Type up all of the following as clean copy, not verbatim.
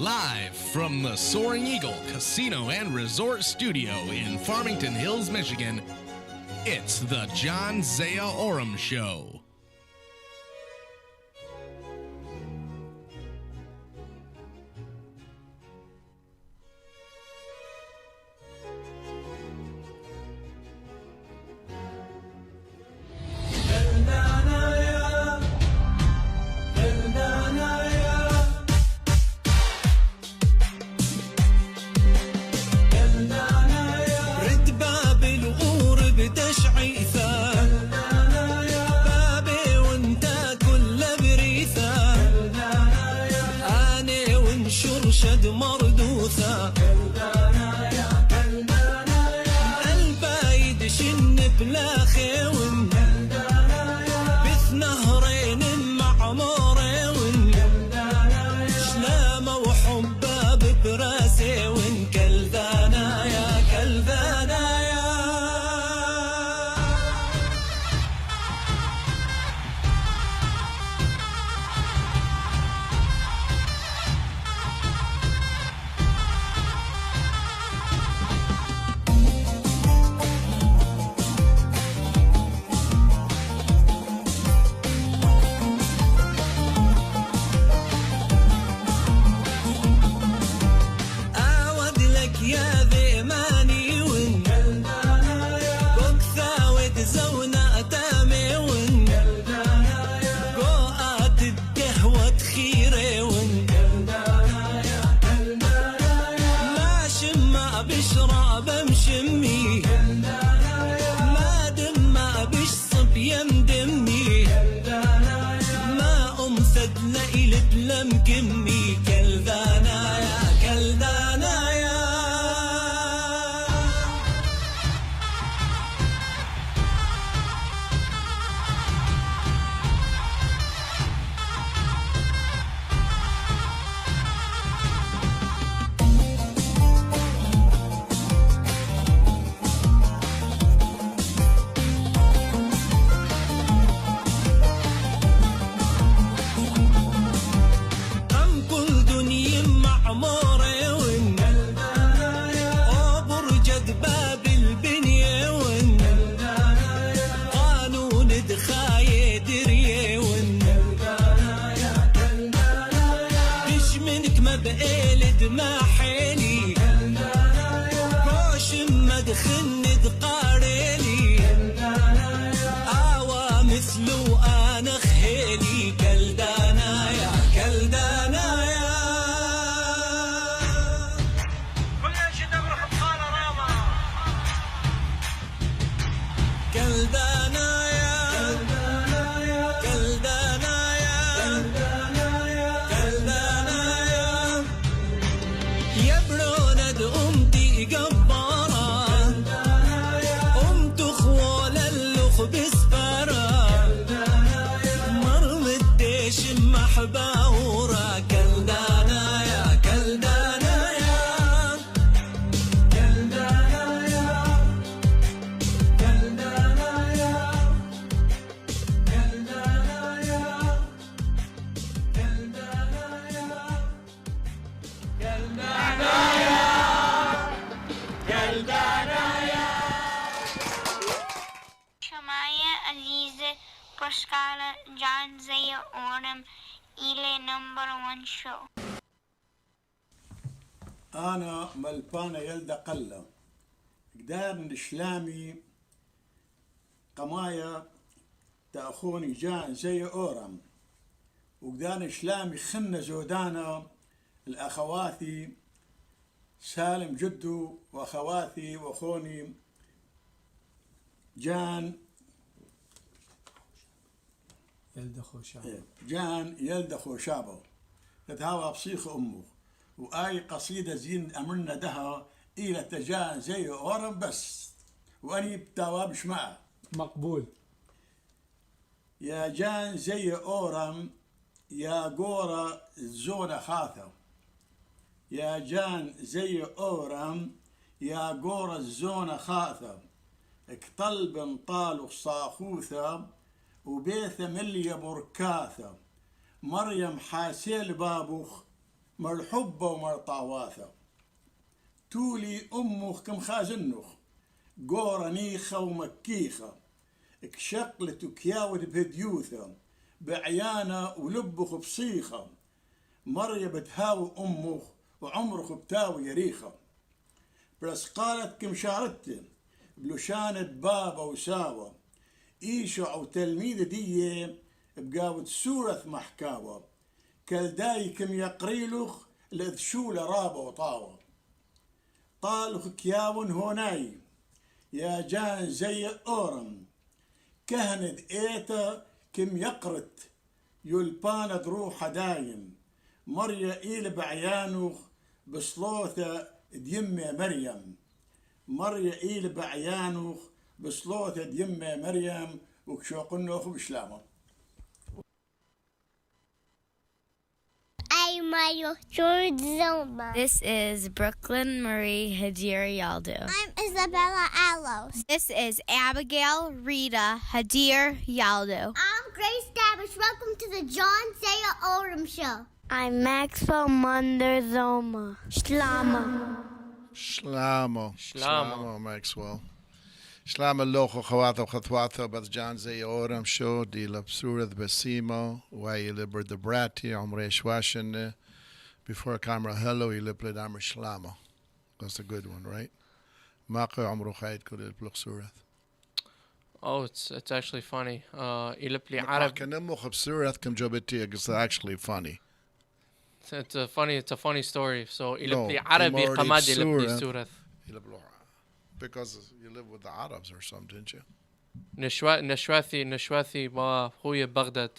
Live from the Soaring Eagle Casino and Resort Studio in Farmington Hills, Michigan, it's the Zia Oram Show. شد مردوثة البايد شن بلا خيون بث نهرين معمورين شلامة وحباب براسي وين كلذانا يا كلذانا يا يا ذي ماني ون بكثا وتزونا أتامي ون قوات القهوة تخيري ون ما شما بشرب مشمي ما دم بشصب يمدمي ما أمثد ليلة لم كمي كلذانا يا كلذانا يا معموري ون وبرجد باب البنية ون قانون دخاية درية ون دش منك ما بقيلد ما حيلي روش ما دخن دقاريلي آوا مثلو أنا خيلي كلدانا يا كلدانا يا كلدانا يا كلدانا يا كلدانا يا يا برونة أمتي جبارة أمت خوال اللخ بسفارة مرمت ديش محباورة كلدانا يا كلدانا يا كلدانا يا شماية عزيزة بشكالة زيا أورام إلى نمبر 1 شو. أنا ملبانة يلدا قلة قدار نشلامي قمايا تأخوني زيا أورام وقدار نشلامي خنة زودانا الأخواتي سالم جدو وأخواتي وأخوني جان يلدا خوشابه تتهاوى بصيخ أمه وآي قصيدة زين أمرنا دها إلى تجان زيا أورام بس وأني بتواب شمعة مقبول. يا جان زيا أورام يا قورة الزونة خاثة يا جان زيا أورام يا قورة الزونة خاثة اكطلب طالو صاخوثة وبيثة ملي بركاثة مريم حاسيل بابوخ مر حبة ومر طاواثة تولي أمخ كم خازنخ قورة نيخة ومكيخة اكشقلت وكياود بهديوثة بعيانة ولبخ بصيخة مرية بتهاوي أمخ وعمرخ بتاوي يريخة بس قالت كم شارت بلوشانة بابا وساوة إيشع وتلميذ دي بقاود سورة محكاوة كالداي كم يقريلخ لذشولة رابة وطاوة طالخ كياون هوناي يا جان زي أورم كهند إيتا كم يقرت يلباند روح دايم مريا إيل بعيانوخ بصلوثة ديمة مريم مريا إيل بعيانوخ بصلوثة ديمة مريم وكشوقنوخ بشلامه I'm Mario George Zoma. This is Brooklyn Marie Hadir Yaldo. I'm Isabella Alos. This is Abigail Rita Hadir Yaldo. I'm Grace Davish. Welcome to the John Zia Oram Show. I'm Maxwell Munder Zoma. Shlama. Shlamo, Maxwell. Shlama locho khawata khatwata bas John Zia Oram show di labsurath besimo wa yilibr the brati umre shwashin before camera hello yilibr amr shlamo. That's a good one, right? Maqa umru khayd kul yilibr Oh, it's actually funny. Ilipli Arab Arab. kanemo khabsurath kam jobeti it's actually funny. It's a funny story. So No, Ilipli Arabi Imordi qamad Surah. Ilipli Surath. Because you live with the Arabs or something, didn't you? نشواثي با خويا بغداد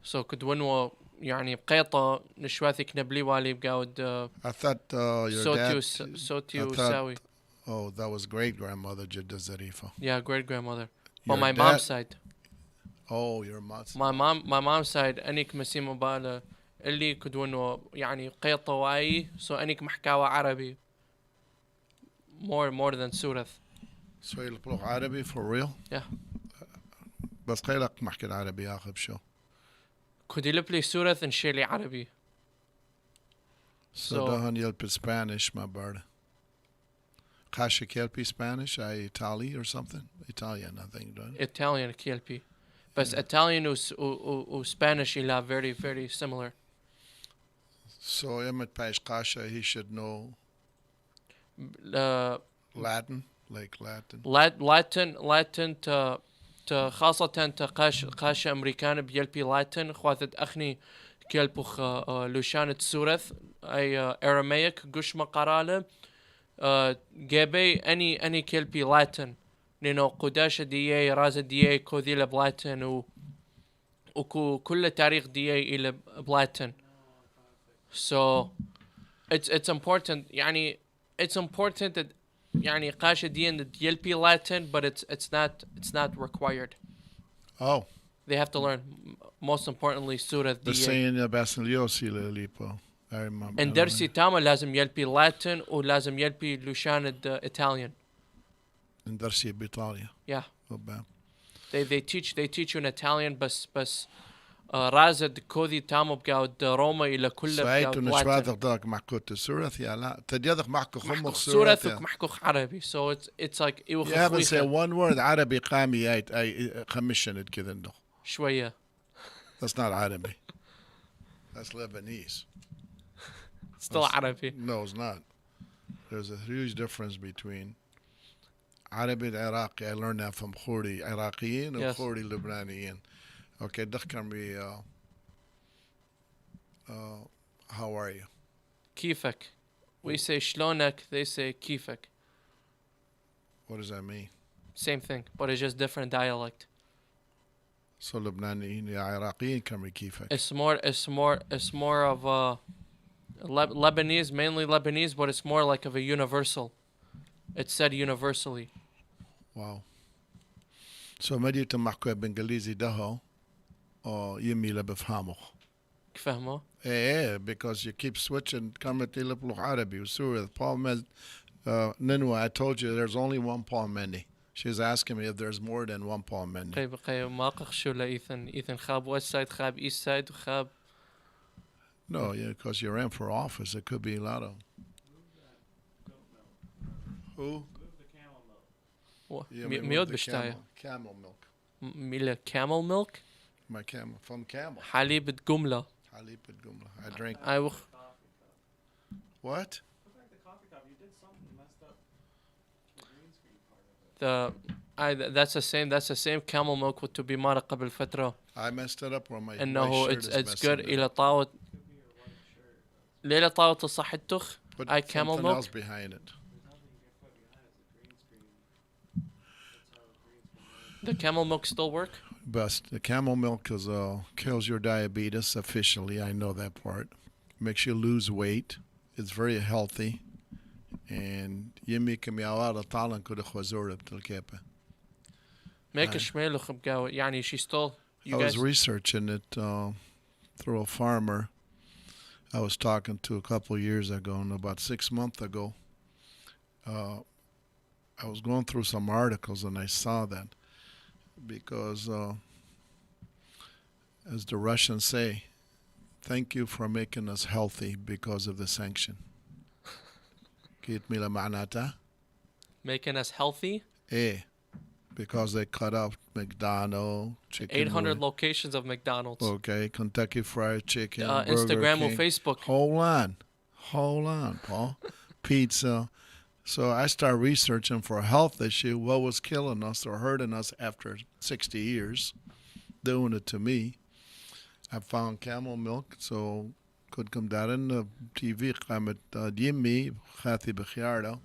so كدونوا يعني بقيطة نشواثي كنبلي والي بقاود I thought your dad... صوتي I thought- وساوي. Oh, that was great-grandmother Jidda Zarifa. Yeah, great grandmother. Your On my dad- mom's side. Oh, your mom's... My mom's side أنيك مسيمة بالا اللي كدونوا يعني قيطة واي so أنيك محكاوة عربي more than سورث. So you speak Arabic for real? Yeah. بس قيلك محكي العربي آخر شو. كود يلبلي سورث نشيلي عربي. So دهن يلبي Spanish ما بعرف. قاشك يلبي Spanish أي Italian or something? Italian I think. Italian كيلبي. بس Italian و Spanish إلى very similar. So يمت بايش قاشة he should know Latin, like Latin. Latin تا خاصة تا قاش أمريكان بيلبي Latin خواثت أخني كيلبوخ لوشانة سورث أي Aramaic قش مقارالة جابي أني كيلبي Latin لأنه قداشة ديي رازة ديي كوذيلة بلاتن وكل تاريخ ديي إلى بلاتن. So it's important يعني it's important that يعني قاشة ديين يلبي Latin but it's not required. Oh. They have to learn most importantly سورة The ديي. saying باسنليوسي لليبو. I remember. And درسي تاما لازم يلبي Latin ولازم يلبي لوشانة Italian. And درسي بإيطاليا. Yeah. Bad. They teach you in Italian بس رازد كودي تامو بقاود روما إلى كل سايتو بقاود نشوادك Latin. داك محكو تسورث يا لا تديدك محكو خمخ سورة سورث. محكوخ عربي so it's like You haven't said one word عربي قامي أي commissioned كذا عنده. شوية. That's not Arabic. That's Lebanese. Still عربي. No, it's not. There's a huge difference between Arabic and Iraqi. I learned that from Khori Iraqiyin and Yes. Khori Lebanese. Okay, ذكر me. How are you? كيفك. We say شلونك, they say كيفك. What does that mean? Same thing, but it's just different dialect. So Lebanese يا عراقيين كم كيفك? It's more of a Lebanese, mainly Lebanese, but it's more like of a universal. It's said universally. Wow. So ما دي تمحكوا بإنجليزي ده أو يميل بفهمه. فهمه؟ إيه because you keep switching كم تقلب له عربي وسوري. Paul Med, Ninwa, I told you there's only one Paul Mendy. She's asking me if there's more than one Paul Mendy. بقي ما قخشوا لإيثن خاب ويست سايد خاب إيست سايد وخاب No, yeah, because you ran for office. It could be a lot of. Who? Yeah, we moved ميود the بشتاية. camel milk. ميلا camel milk. My camel from camel. حليب الجملة. حليب الجملة. I drink. What? That's the same camel milk كنت بمارة قبل فترة. I messed it up or my إنه shirt is it's good messing إلى طاوة ليلة طاوة الصحتك. Put I camel something else milk. behind it. The camel milk still work? Best. The camel milk is kills your diabetes officially. I know that part. Makes you lose weight. It's very healthy. And يمي كم يعوار طالن كده خزورة بتلكيبة. Make a شميلخ بقاوة. يعني she stole. I was researching it through a farmer I was talking to a couple years ago, and about 6 months ago, I was going through some articles and I saw that because, as the Russians say, thank you for making us healthy because of the sanction. Making us healthy? Because they cut out McDonald's, chicken. 800 locations of McDonald's. Okay, Kentucky Fried Chicken, Instagram Burger or King. Facebook. Hold on, Paul. Pizza. So I started researching for a health issue, what was killing us or hurting us after 60 years, doing it to me. I found camel milk, so could come down in the TV. قامت يمي خاتي بخيارة.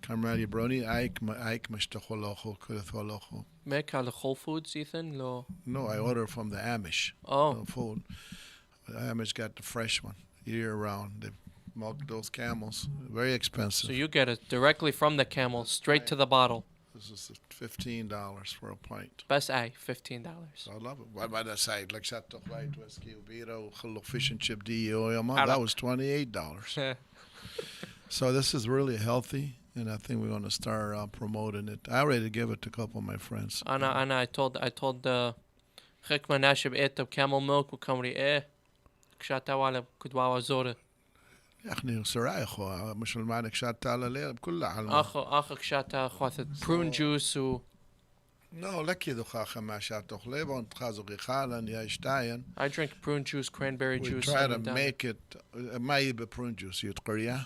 كان بروني ايك مش تخلوخو كل ثلوخو. Make على Whole Foods, Ethan? No. No, I order from the Amish. Oh. Food. The Amish got the fresh one year round. They milk those camels. Very expensive. So you get it directly from the camel, straight to the bottle. This is $15 for a pint. بس $15. I love it. What about that side? Like Chateau White whiskey, Ubiro, fish and chip DEO. That was $28. So this is really healthy. And I think we're going to start promoting it. I already gave it to a couple of my friends. I told خك ما ناشب إيته camel milk وكمري كشاتا ولا كدوا زورة. يا أخي سرايخو مش المعنى كشاتا على ليه كلها على. آخر كشاتا خواثت prune juice و. No, لك يدو خاخ ما شاتا خليبه وانت خازو غيخالا يا إشتاين. I drink prune juice, cranberry juice. We try to make it. ما يبقى prune juice يتقريا.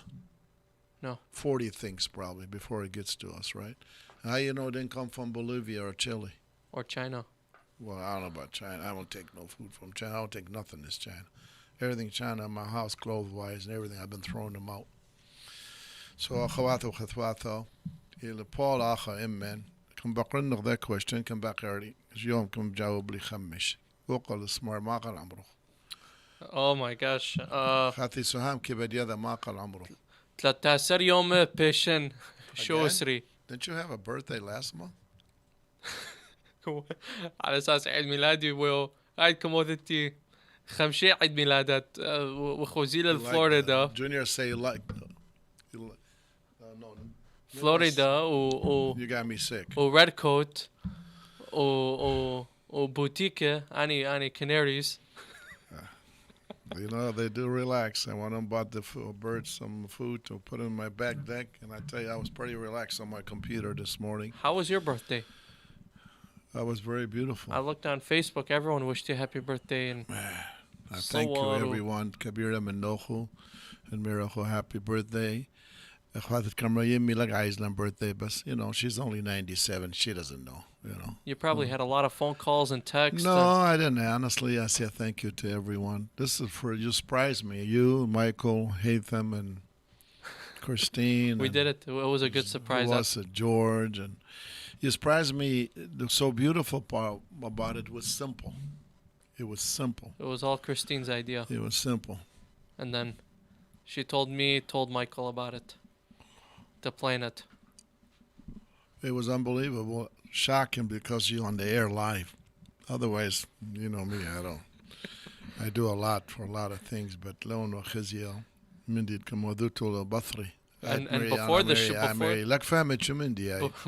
No. 40 things probably before it gets to us, right? How you know it didn't come from Bolivia or Chile? Or China. Well, I don't know about China. I don't take no food from China. I don't take nothing that's China. Everything China in my house, clothes-wise, and everything, I've been throwing them out. So, أخواته وخطواته إلى Paul آخر إمن كم بقرن نغ that question كم بقري يوم كم جاوب لي خمش وقل اسمار ما قل عمره. Oh my gosh. خاتي سهام كبد يدا ما قل عمره. 13 يوم بيشن شو اسري. Didn't you have a birthday last month? على اساس عيد ميلادي عيد كمودتي خمشي عيد ميلادات وخوزيل الفلوريدا. Junior say no. فلوريدا You got me sick. وريد كوت وبوتيكا اني كناريز. You know, they do relax. I went and bought the birds some food to put in my back deck, and I tell you, I was pretty relaxed on my computer this morning. How was your birthday? That was very beautiful. I looked on Facebook. Everyone wished you happy birthday. And I thank you, everyone. Kabira Menochu and Miracle, happy birthday. Iceland birthday, but you know, she's only 97. She doesn't know, you know. You probably had a lot of phone calls and texts. No, I didn't. Honestly, I say thank you to everyone. This is for, you surprised me. You, Michael, Hatham, and Christine. We did it. It was a good surprise. Who was it? George. And you surprised me. The so beautiful part about it was simple. It was simple. It was all Christine's idea. It was simple. And then she told Michael about it. To plan it. It was unbelievable, shocking because you're on the air live. Otherwise, you know me, I do a lot for a lot of things, but لو إنه خزية من دي كمودوتو لبثري And before the show,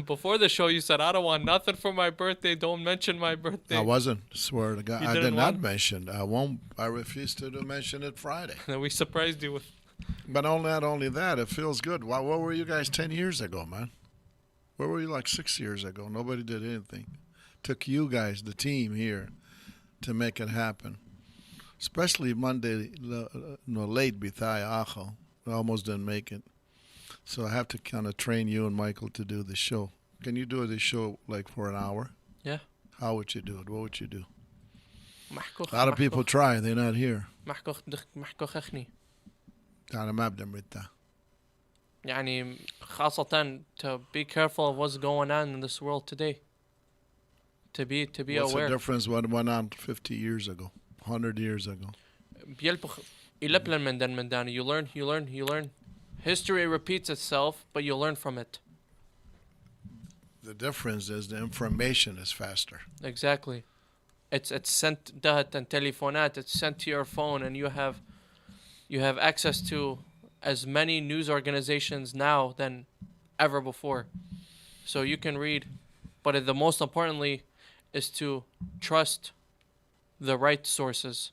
before the show, you said I don't want nothing for my birthday. Don't mention my birthday. I wasn't. Swear to God, You I did didn't not want- mention. I won't. I refuse to mention it Friday. And we surprised you with. But not only that, it feels good. Where were you guys 10 years ago, man? Where were you like 6 years ago? Nobody did anything. Took you guys, the team here, to make it happen. Especially Monday, late Bithai Acho. I almost didn't make it. So I have to kind of train you and Michael to do the show. Can you do the show like for an hour? Yeah. How would you do it? What would you do? محكوخ- A lot of people محكوخ- try. They're not here. محكوخ أخني. أنا ما أبدأ مرتاح. يعني خاصة to be careful of what's going on in this world today. To be What's aware. the difference what went on 50 years ago, 100 years ago? بيلبخ يلبلن من دان. You learn. History repeats itself, but you learn from it. The difference is the information is faster. Exactly. It's sent دهت and telefonat. It's sent to your phone, and you have access to as many news organizations now than ever before. So you can read, but the most importantly is to trust the right sources.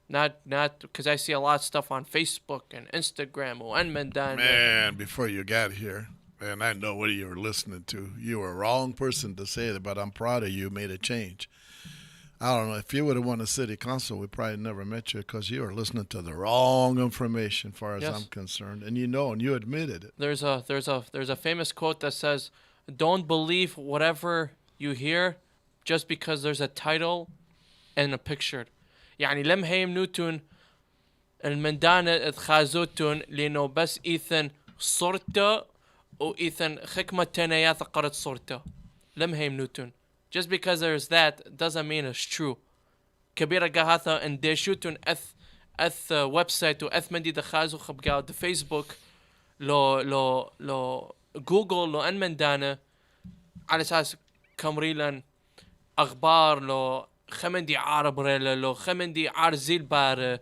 Not because I see a lot of stuff on Facebook and Instagram. Man, before you got here, and I know what you were listening to, you were a wrong person to say that, but I'm proud of you, made a change. I don't know, if you would have won a city council, we probably never met you because you were listening to the wrong information as far as Yes. I'm concerned. And you know, and you admitted it. There's a famous quote that says, "Don't believe whatever you hear just because there's a title and a picture." يعني لم هيم نوتون المندانة اتخازوتون لأنه بس إيثن صورته وإيثن خكمة تنايات قرت صورته لم هيم نوتون. Just because there's that doesn't mean it's true. كبيرة قهاثة ان ديشوتون أث ويب سايت وأث مندي دخازو خبقاو د فيسبوك لو جوجل لو أن مندانة على أساس كمريلا أخبار لو خمندي عرب ريلا لو خمندي عارزيل بار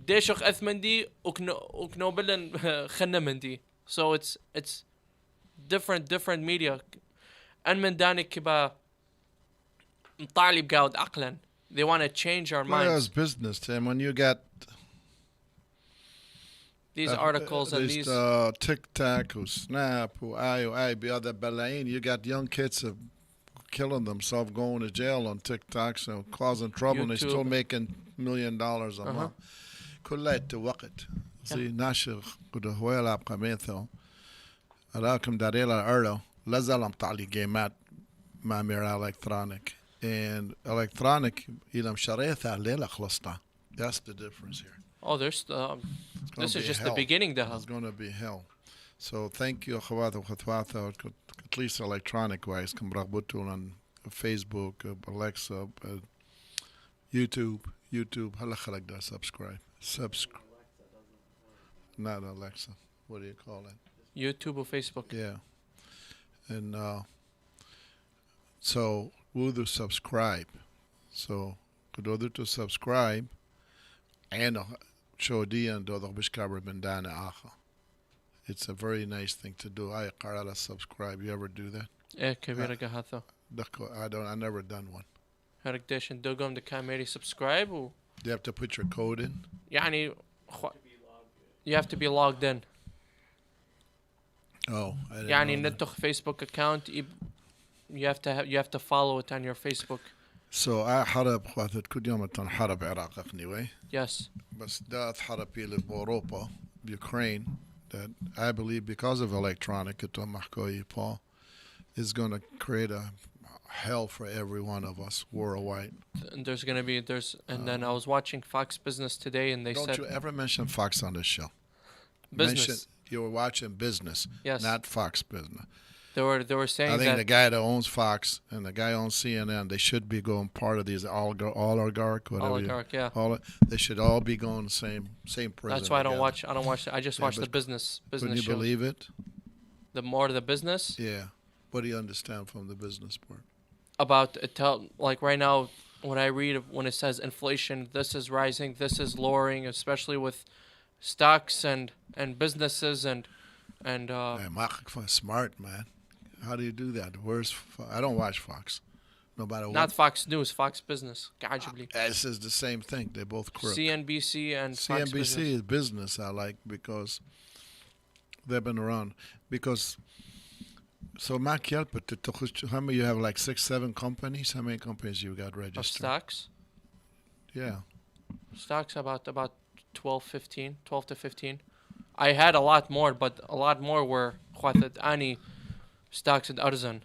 ديشوخ أثمندي وكنوبلن خنمندي. So it's different media. أن من داني كبا مطالي بقاود عقلا. They want to change our Well, minds. it's business, Tim. When you got These articles and these TikTok or Snap or I be other balain, you got young kids killing themselves, going to jail on TikTok, so causing trouble, and they're still YouTube. making $1 million a month. كلها وقت. See, ناشر قد هو يلعب قميثه. أراكم داريلا أرلو لازال مطالي جيمات مع ميرا إلكترونيك. And electronic إلهم شريثة ليلة خلصتها. That's the difference here. oh there's this is be just hell. the beginning ده. It's going to be hell. So thank you, أخوات وأخوات, at least electronic wise. كم رغبتوا on Facebook, Alexa, YouTube. هلا خلق ده subscribe. Not Alexa. What do you call it? YouTube or Facebook. Yeah. And so we'll do subscribe. So could order to subscribe and show the and do bishkaber bendana acha. It's a very nice thing to do. I qarala subscribe. You ever do that? إيه كبيرة قهاثة. I never done one. هرك ديش ندوقهم دكاميري subscribe و You have to put your code in. يعني you have to be logged in. Oh, I didn't يعني know that. نتخ Facebook account you have to follow it on your Facebook. So I حرب خاطر كل يوم تنحرب عراق anyway. Yes. بس ده حرب اللي بأوروبا Ukraine that I believe because of electronic Paul is going to create a hell for every one of us worldwide. And there's gonna be and then I was watching Fox Business today and they Don't said you ever mention Fox on this show? business. You were watching business, Yes. not Fox business. They were saying I think that the guy that owns Fox and the guy owns CNN, they should be going part of these oligarch, whatever. oligarch, yeah. They should all be going the same prison. That's why I don't together. watch. I just Yeah, watch the but business Can you show. believe it? The more the business Yeah. What do you understand from the business part? about it like right now when I read when it says inflation, this is rising, this is lowering, especially with stocks and businesses and And Hey, smart, man. How do you do that? I don't watch Fox. No matter not what. Fox News, Fox Business. كعجبني. This is the same thing. They're both crook. CNBC and Fox CNBC Business. is business I like because they've been around. Because so ما كيلبت تخش how many you have like 6-7 companies? How many companies you got Of registered? stocks. Yeah. Stocks about 12 to 15. I had a lot more, but a lot more were خواثت أني stocks at Arzan.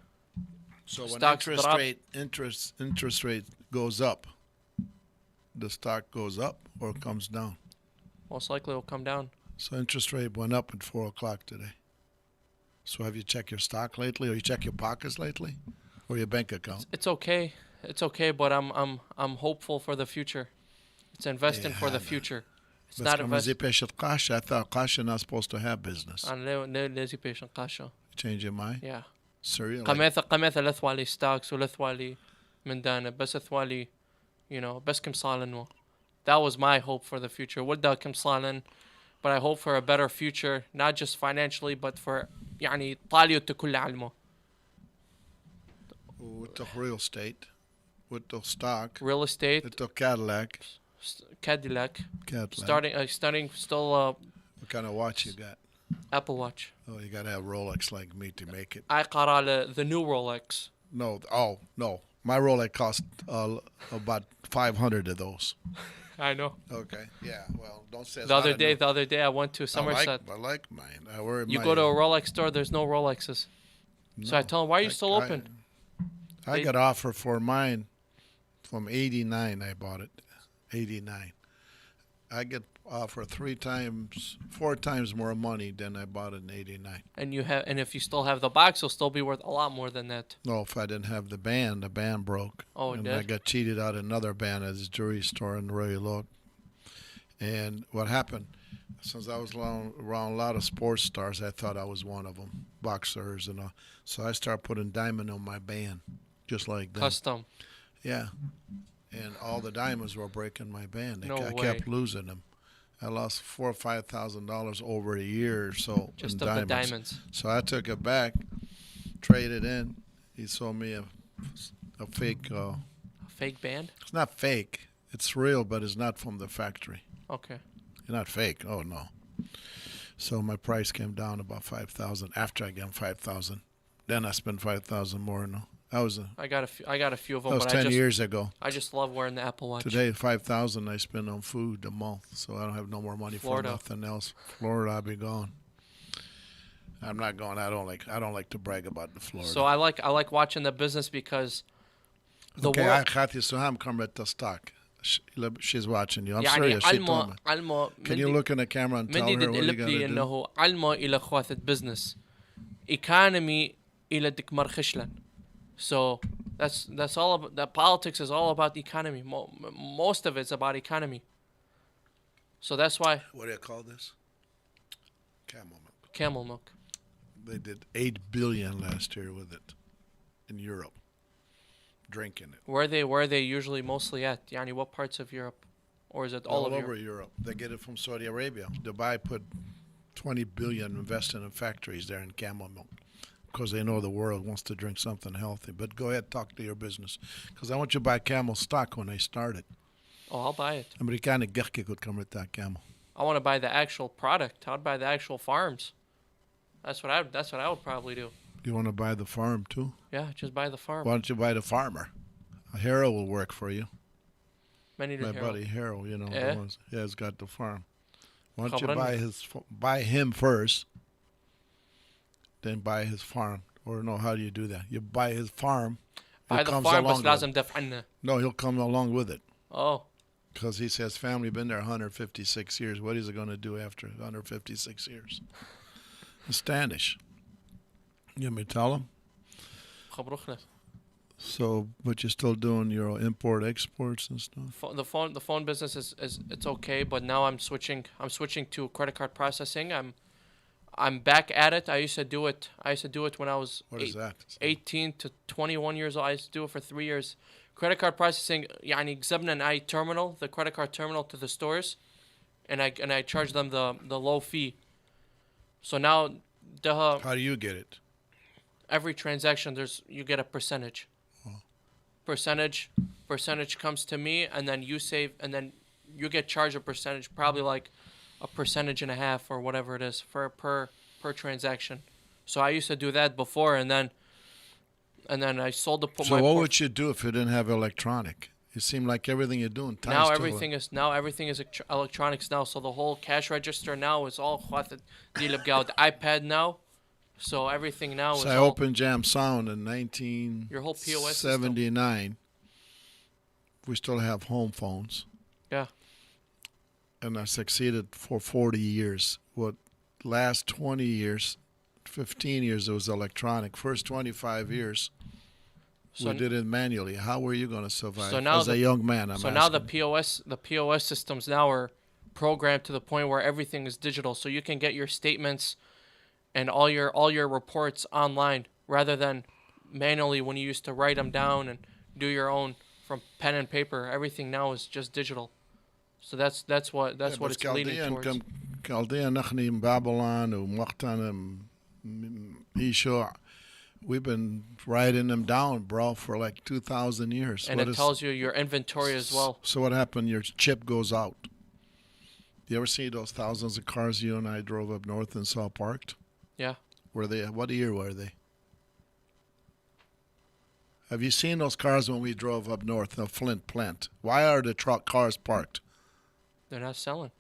So when Stocks drop. interest rate goes up, the stock goes up or comes down. Most likely will come down. So interest rate went up at 4 o'clock today. So have you checked your stock lately, or you check your pockets lately, or your bank account? It's okay. It's okay, but I'm hopeful for the future. It's investing for the future. It's But not come investing. I thought Kasha not supposed to have business. lazy patient قاشة. Change your mind? Yeah. Serious? قماثة لثوالي stocks ولثوالي من دانا بس ثوالي بس كم صالن. That was my hope for the future. ودا كم صالن, but I hope for a better future, not just financially, but for يعني طاليو كل علمه. With the real estate, with the stock, Real estate, with the Cadillac. Cadillac. Cadillac. Starting still What kind of watch you got? Apple Watch. Oh, you got to have Rolex like me to make it. I قرا the new Rolex. No. Oh, no. My Rolex cost about 500 of those. I know. Okay. Yeah. Well, don't say it's The not other day I went to Somerset. I like mine. I wear You mine. go to a Rolex store, there's no Rolexes. So I tell them, why are you still open? I got offer for mine from 89. I bought it. 89. I get offer 4 times more money than I bought it in 89. And if you still have the box, it'll still be worth a lot more than that. No, if I didn't have the band broke. Oh, it and did? I got cheated out of another band at this jewelry store in Royal Look. And what happened, since I was around a lot of sports stars, I thought I was one of them, boxers and all. So I started putting diamond on my band, just like that. Custom. Yeah. And all the diamonds were breaking my band. No I way. kept losing them. I lost $4,000 or $5,000 over a year or so Just in of diamonds. the diamonds. So I took it back, traded in. He sold me a fake. A fake band? It's not fake. It's real, but it's not from the factory. Okay. It's not fake. Oh no. So my price came down about 5,000 after I got 5,000. Then I spent 5,000 more. No, I got a few of them. That was but 10 years ago. I just love wearing the Apple Watch. Today, 5,000 I spend on food a month, so I don't have no more money Florida. for nothing else. Florida, I'll be gone. I'm not going. I don't like to brag about the Florida. So I like watching the business because the okay, world. Khati Suham come at the stock. She's watching you. I'm يعني serious. She told me. علمه Can you look in the camera and tell مندي her what you تقلب gotta لي do? انه علمه الى خواثة business economy الى دك مرخشلن. So that's all about, that politics is all about economy. Most of it's about economy. So that's why What do you call this? Camel milk. camel milk. They did 8 billion last year with it in Europe, drinking it. Where are they usually mostly at? Yani what parts of Europe? Or is it all of over Europe? Europe. They get it from Saudi Arabia. Dubai put 20 billion invested in factories there in camel milk because they know the world wants to drink something healthy. But go ahead, talk to your business because I want you to buy camel stock when they start it. Oh, I'll buy it. Americana gahke could come with that camel. I want to buy the actual product. I'd buy the actual farms. That's what I would probably do. You want to buy the farm too? Yeah, just buy the farm. Why don't you buy the farmer? A Hero will work for you. Many My to buddy Hero, you know, Eh? the ones, yeah, he's got the farm. Why don't you Khabrani. buy him first, then buy his farm? Or no, how do you do that? You buy his farm. buy he the comes farm, along بس with لازم دفع عنه. No, he'll come along with it. Oh, Because he says family been there 156 years. What is it going to do after 156 years? It's Standish. You want me to tell him? خبروخنا. So, but you're still doing your import exports and stuff. The phone business is it's okay, but now I'm switching to credit card processing. I'm back at it. I used to do it when I was What is that? 18 to 21 years old. I used to do it for 3 years. Credit card processing, يعني جذبنا an terminal, the credit card terminal to the stores, and I charge them the low fee. So now How do you get it? every transaction you get a percentage. Percentage comes to me, and then you save, and then you get charged a percentage, probably like a percentage and a half or whatever it is for per transaction. So I used to do that before, and then I sold the put So my what would you do if you didn't have electronic? It seemed like everything you're doing ties now to everything is electronics now. So the whole cash register now is all the iPad now. So everything now is So I all, opened Jam Sound in your whole POS system. 1979. We still have home phones. Yeah. And I succeeded for 40 years. What last 20 years, 15 years, it was electronic. First 25 years, we did it manually. How were you going to survive So now as a young man? now the POS systems now are programmed to the point where everything is digital. So you can get your statements and all your reports online rather than manually when you used to write them down and do your own from pen and paper. Everything now is just digital. So that's what it's leading towards. Chaldean, Nachni, Babylon, Umakhtan, Isha. We've been writing them down, bro, for like 2,000 years. And it tells you your inventory as well. So what happened? Your chip goes out. You ever see those thousands of cars you and I drove up north and saw parked? Yeah. Were they? What year were they? Have you seen those cars when we drove up north, the Flint plant? Why are the truck cars parked? They're not selling.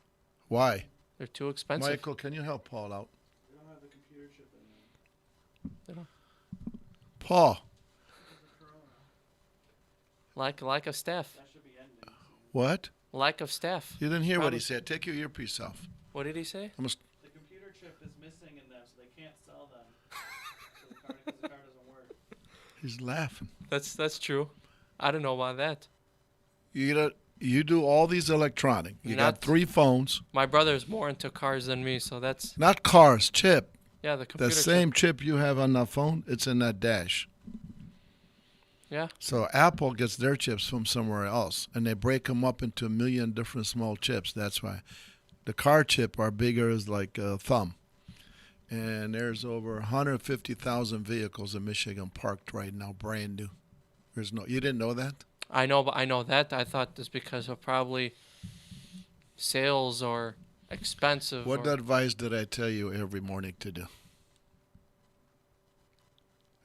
Why? They're too expensive. Michael, can you help Paul out? They don't have the computer chip in them. They don't. Paul. Lack of staff. That should be ending. What? Lack of staff. You didn't hear what Probably. he said. Take your earpiece off. What did he say? I'm gonna The computer chip is missing in them, so they can't sell them. So the car doesn't work. He's laughing. That's true. I don't know about that. You do all these electronic. You got Not- 3 phones. My brother's more into cars than me, so that's Not cars, chip. yeah. The computer. The same chip you have on the phone, it's in that dash. Yeah. So Apple gets their chips from somewhere else, and they break them up into a million different small chips. That's why the car chip are bigger as like a thumb. And there's over 150,000 vehicles in Michigan parked right now, brand new. You didn't know that? I know, but I know that. I thought this because of probably sales or expensive. What or, advice did I tell you every morning to do?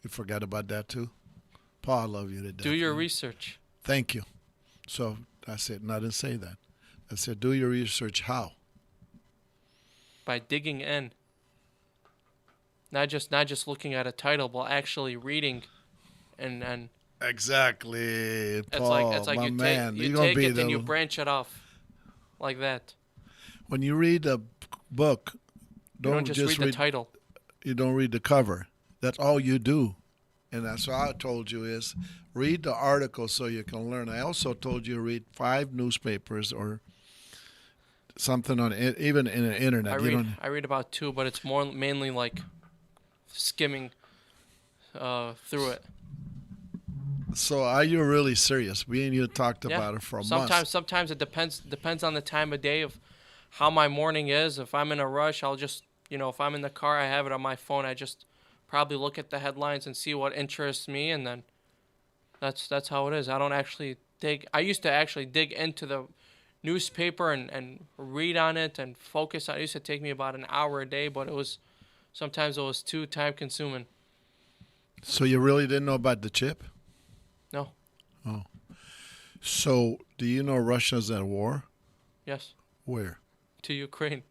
You forgot about that too? Paul, I love you to death. do your research. Thank you. So I said, and I didn't say that. I said, do your research how? By digging in. Not just looking at a title, but actually reading, and Exactly, it's Paul, like my you man. take You're you gonna take be it and you the branch it off, like that. when you read a book, You don't just read the title. You don't read the cover. That's all you do. And that's what I told you is read the article so you can learn. I also told you to read 5 newspapers or something on it, even in the internet. I read about 2, but it's mainly like skimming through it. So are you really serious? Me and you talked about it for a month. Sometimes it depends on the time of day of how my morning is. If I'm in a rush, I'll just if I'm in the car, I have it on my phone. I just probably look at the headlines and see what interests me, and then that's how it is. I don't actually dig. I used to actually dig into the newspaper and read on it and focus on it. It used to take me about an hour a day, but sometimes it was too time consuming. So you really didn't know about the chip? No. Oh. So do you know Russia's at war? Yes. Where? To Ukraine.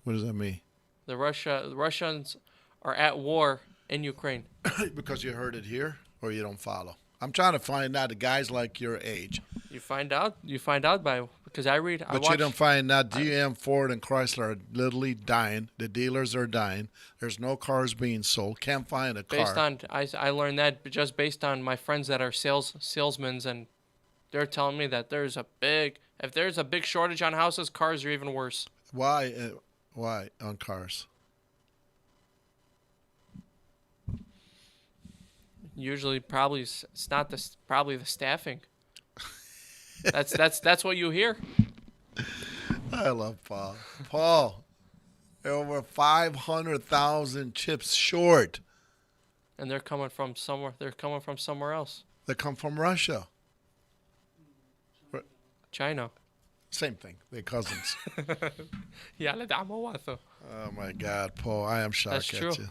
What does that mean? The Russians are at war in Ukraine. Because you heard it here or you don't follow? I'm trying to find out the guys like your age. You find out because I read. But you don't find out GM, Ford, and Chrysler are literally dying. The dealers are dying. There's no cars being sold. Can't find a car. I learned that just based on my friends that are salesmen, and they're telling me that if there's a big shortage on houses, cars are even worse. Why on cars? Usually, probably it's not probably the staffing. That's what you hear. I love Paul. Paul, They're over 500,000 chips short. And they're coming from somewhere. They're coming from somewhere else. They come from Russia. China. Same thing. They're cousins. Oh Oh my God, Paul, I am shocked That's at true. you.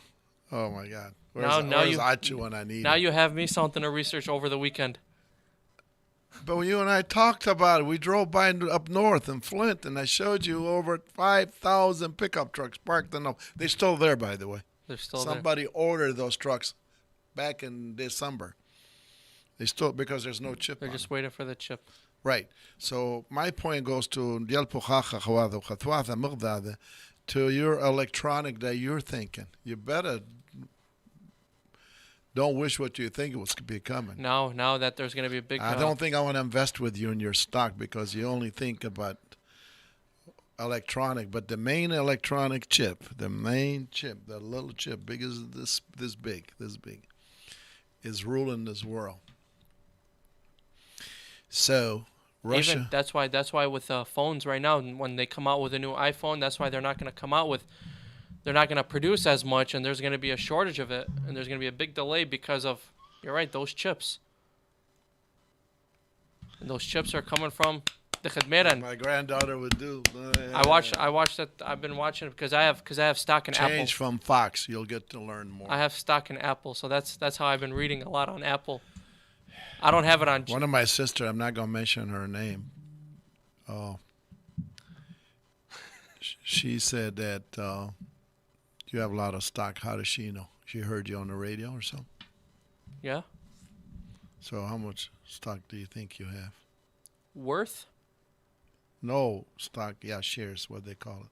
Oh my God. Now Where's you- Achu when I need Now him? you have me something to research over the weekend. But when you and I talked about it, we drove by up north in Flint, and I showed you over 5,000 pickup trucks parked in them. They're still there, by the way. They're still there. Somebody ordered those trucks back in December. They still, because there's no chip They're on just them. waiting for the chip. Right. So my point goes to your electronic that you're thinking. You better don't wish what you think was becoming. Now that there's going to be a big. I don't think I want to invest with you in your stock because you only think about electronic. But the main electronic chip, the little chip, big as this big, is ruling this world. So Russia. Even that's why with phones right now, when they come out with a new iPhone, that's why they're not going to come out with. They're not going to produce as much, and there's going to be a shortage of it, and there's going to be a big delay because of, you're right, those chips. And those chips are coming from the Khadmeran. My granddaughter would do. I watched it. I've been watching it because I have stock in Apple. Change from Fox. You'll get to learn more. I have stock in Apple, so that's how I've been reading a lot on Apple. I don't have it on. One of my sister, I'm not going to mention her name. Oh. She said that you have a lot of stock. How does she know? She heard you on the radio or something? Yeah. So how much stock do you think you have? Worth? No stock. Yeah, shares, what they call it.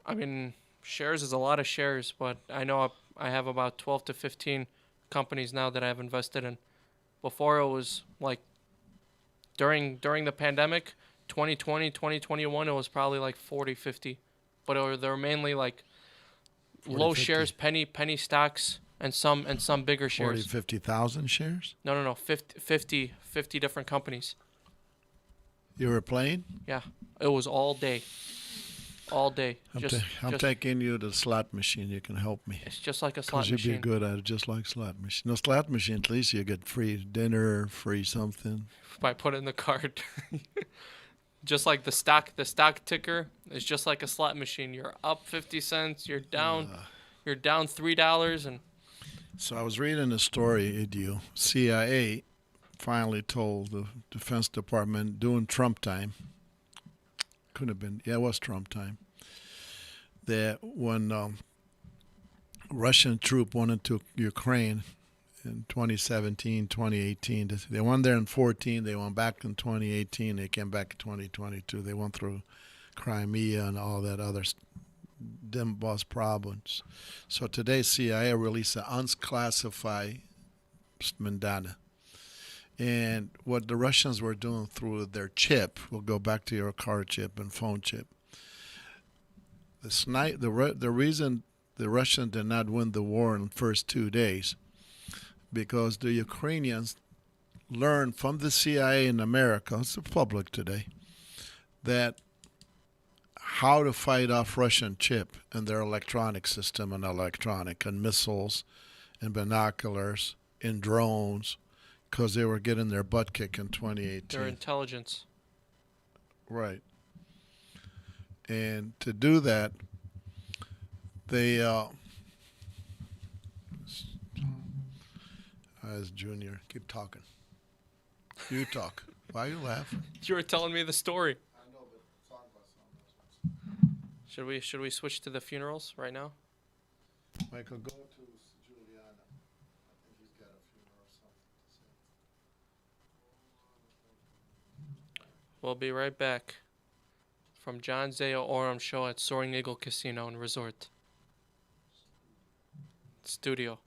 I mean, shares is a lot of shares, but I know I have about 12 to 15 companies now that I've invested in. Before it was like during the pandemic, 2020, 2021, it was probably like 40, 50. But they were mainly like 40, low 50. shares, penny stocks, and some bigger 40, shares. 50,000 shares? No, 50 different companies. You were playing? Yeah, it was all day. All day. I'm taking you to the slot machine. You can help me. It's just like a slot Because you'd machine. be good at it, just like slot machine. No, slot machine, at least you get free dinner, free something. By putting the card. Just like the stock ticker is just like a slot machine. You're up 50 cents, you're down $3 and So I was reading a story, Idio. CIA finally told the Defense Department during Trump time, couldn't have been, yeah, it was Trump time, that when Russian troop went into Ukraine in 2017, 2018, they went there in 14, they went back in 2018, they came back in 2022. They went through Crimea and all that other Donbass problems. So today CIA released an unclassified mandata. And what the Russians were doing through their chip, we'll go back to your car chip and phone chip. The reason the Russians did not win the war in the first 2 days, because the Ukrainians learned from the CIA in America, it's public today, that how to fight off Russian chip and their electronic system and missiles and binoculars and drones, because they were getting their butt kicked in 2018. their intelligence. Right. And to do that, they as Junior, keep talking. You talk. Why are you laughing? You were telling me the story. I know, but talk about something. Should we switch to the funerals right now? Michael, go to Juliana. I think he's got a funeral or something to say. We'll be right back from John Zia Oram show at Soaring Eagle Casino and Resort Studio.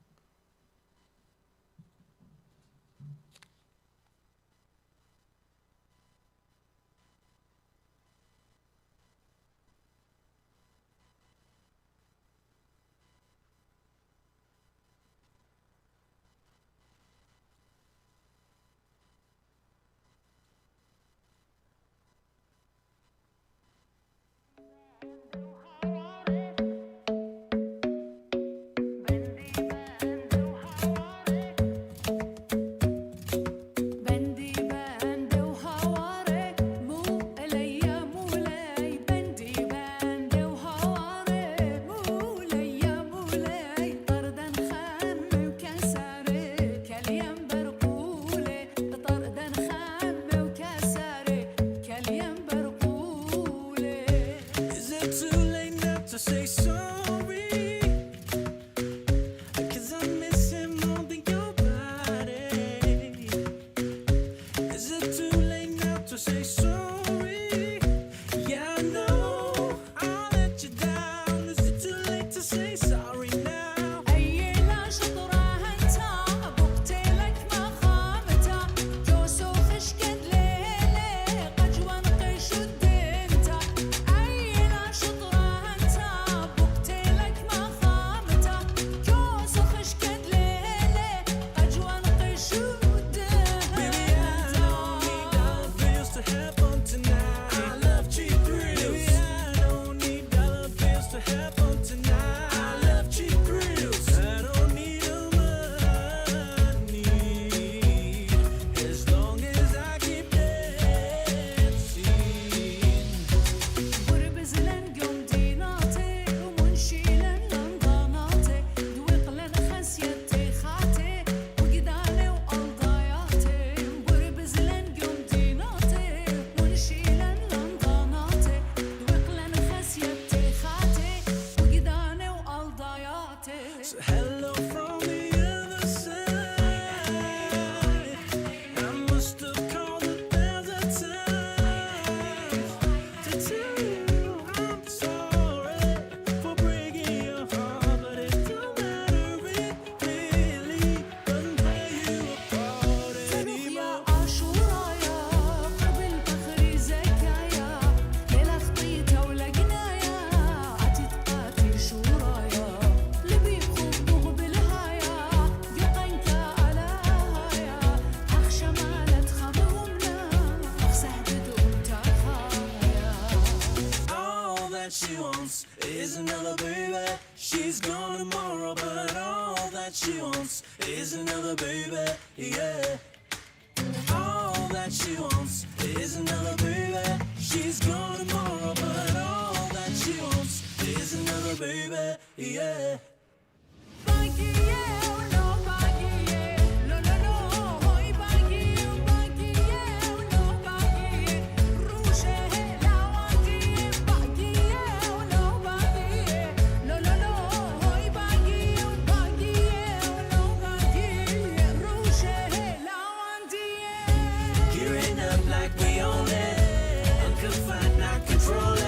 Unconfined, not controlling.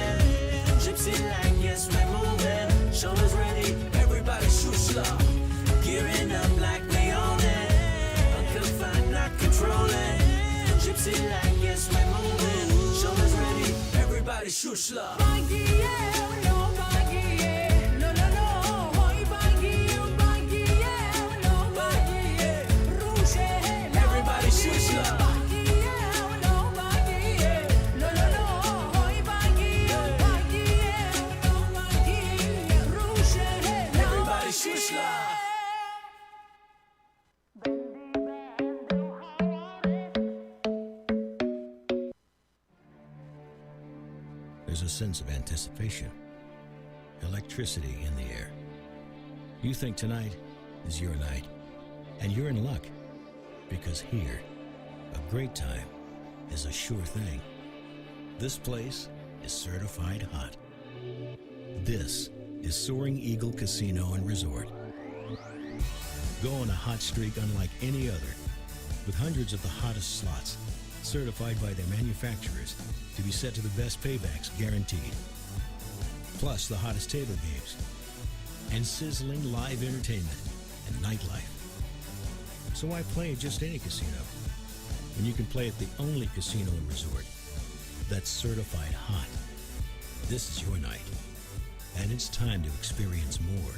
Gypsy like, yes, we're moving. Shoulders ready, everybody shoot la. Gearing up like we own it. Unconfined, not controlling. Gypsy like, yes, we're moving. Shoulders ready, everybody shoot la. Everybody shoot la. Everybody shoot la. There's a sense of anticipation, electricity in the air. You think tonight is your night, and you're in luck, because here, a great time is a sure thing. This place is certified hot. This is Soaring Eagle Casino and Resort. Go on a hot streak unlike any other, with hundreds of the hottest slots, certified by their manufacturers to be set to the best paybacks guaranteed. Plus the hottest table games and sizzling live entertainment and nightlife. So why play at just any casino when you can play at the only casino and resort that's certified hot? This is your night, and it's time to experience more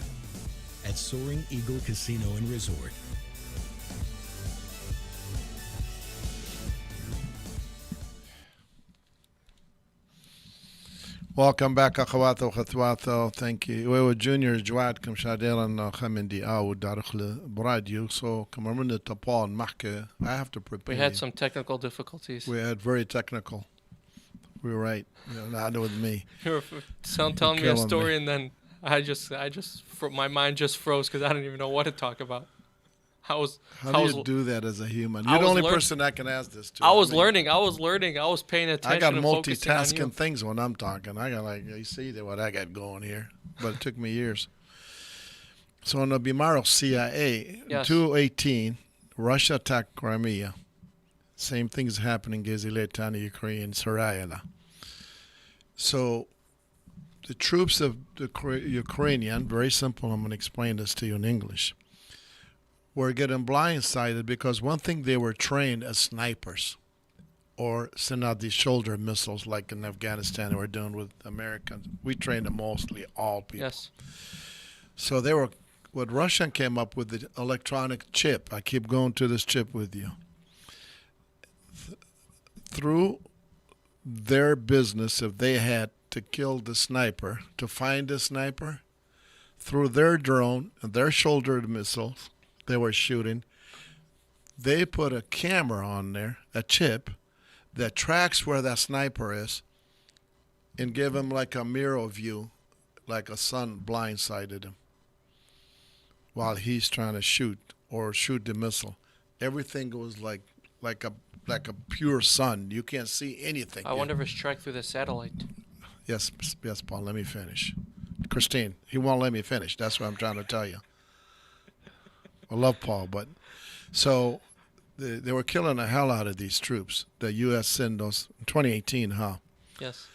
at Soaring Eagle Casino and Resort. Welcome back أخواته وأخواتي. Thank you. We were junior جوادكم شاديرا خمندي أو دارخل براديو. So كمرمنا تبان محكة. I have to prepare. We had some technical difficulties. We had very technical. We were right. Not with me. You were telling me a story, and then my mind just froze because I didn't even know what to talk about. How do you do that as a human? You're the only person I can ask this to. I was learning. I was paying attention. I got and focusing on you. multitasking things when I'm talking. I got you see what I got going here, but it took me years. So in the Bimaro CIA, Yes. 2018, Russia attacked Crimea. Same things happening in Giziletani, Ukraine, Sarayana. So the troops of the Ukrainian, very simple, I'm going to explain this to you in English, were getting blindsided because one thing, they were trained as snipers or send out these shoulder missiles like in Afghanistan they were doing with Americans. We trained them mostly all people. Yes. So they were, what Russia came up with, the electronic chip. I keep going to this chip with you. Through their business, if they had to kill the sniper, to find the sniper, through their drone and their shouldered missiles they were shooting, they put a camera on there, a chip, that tracks where that sniper is and give him like a mirror view, like a sun blindsided him while he's trying to shoot the missile. Everything goes like a pure sun. You can't see anything. I wonder if it's tracked through the satellite. Yes, Paul, let me finish. Christine, he won't let me finish. That's what I'm trying to tell you. I love Paul, but so they were killing the hell out of these troops. The U.S. sent those in 2018, huh? Yes.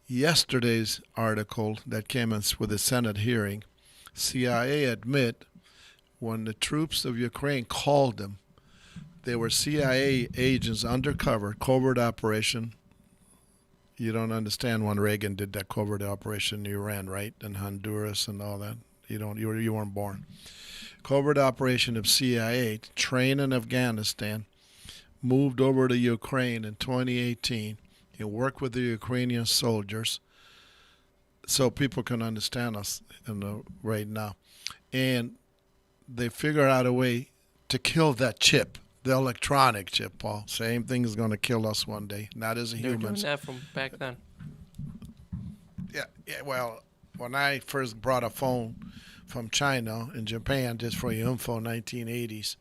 Yesterday's article that came in with the Senate hearing, CIA admit when the troops of Ukraine called them, they were CIA agents undercover, covert operation. You don't understand when Reagan did that covert operation in Iran, right? And Honduras and all that. You weren't born. Covert operation of CIA, trained in Afghanistan, moved over to Ukraine in 2018 and worked with the Ukrainian soldiers so people can understand us right now. And they figured out a way to kill that chip, the electronic chip, Paul. Same thing is going to kill us one day, not as They were doing humans. that from back then. Yeah, well, when I first brought a phone from China and Japan, just for your info, 1980s,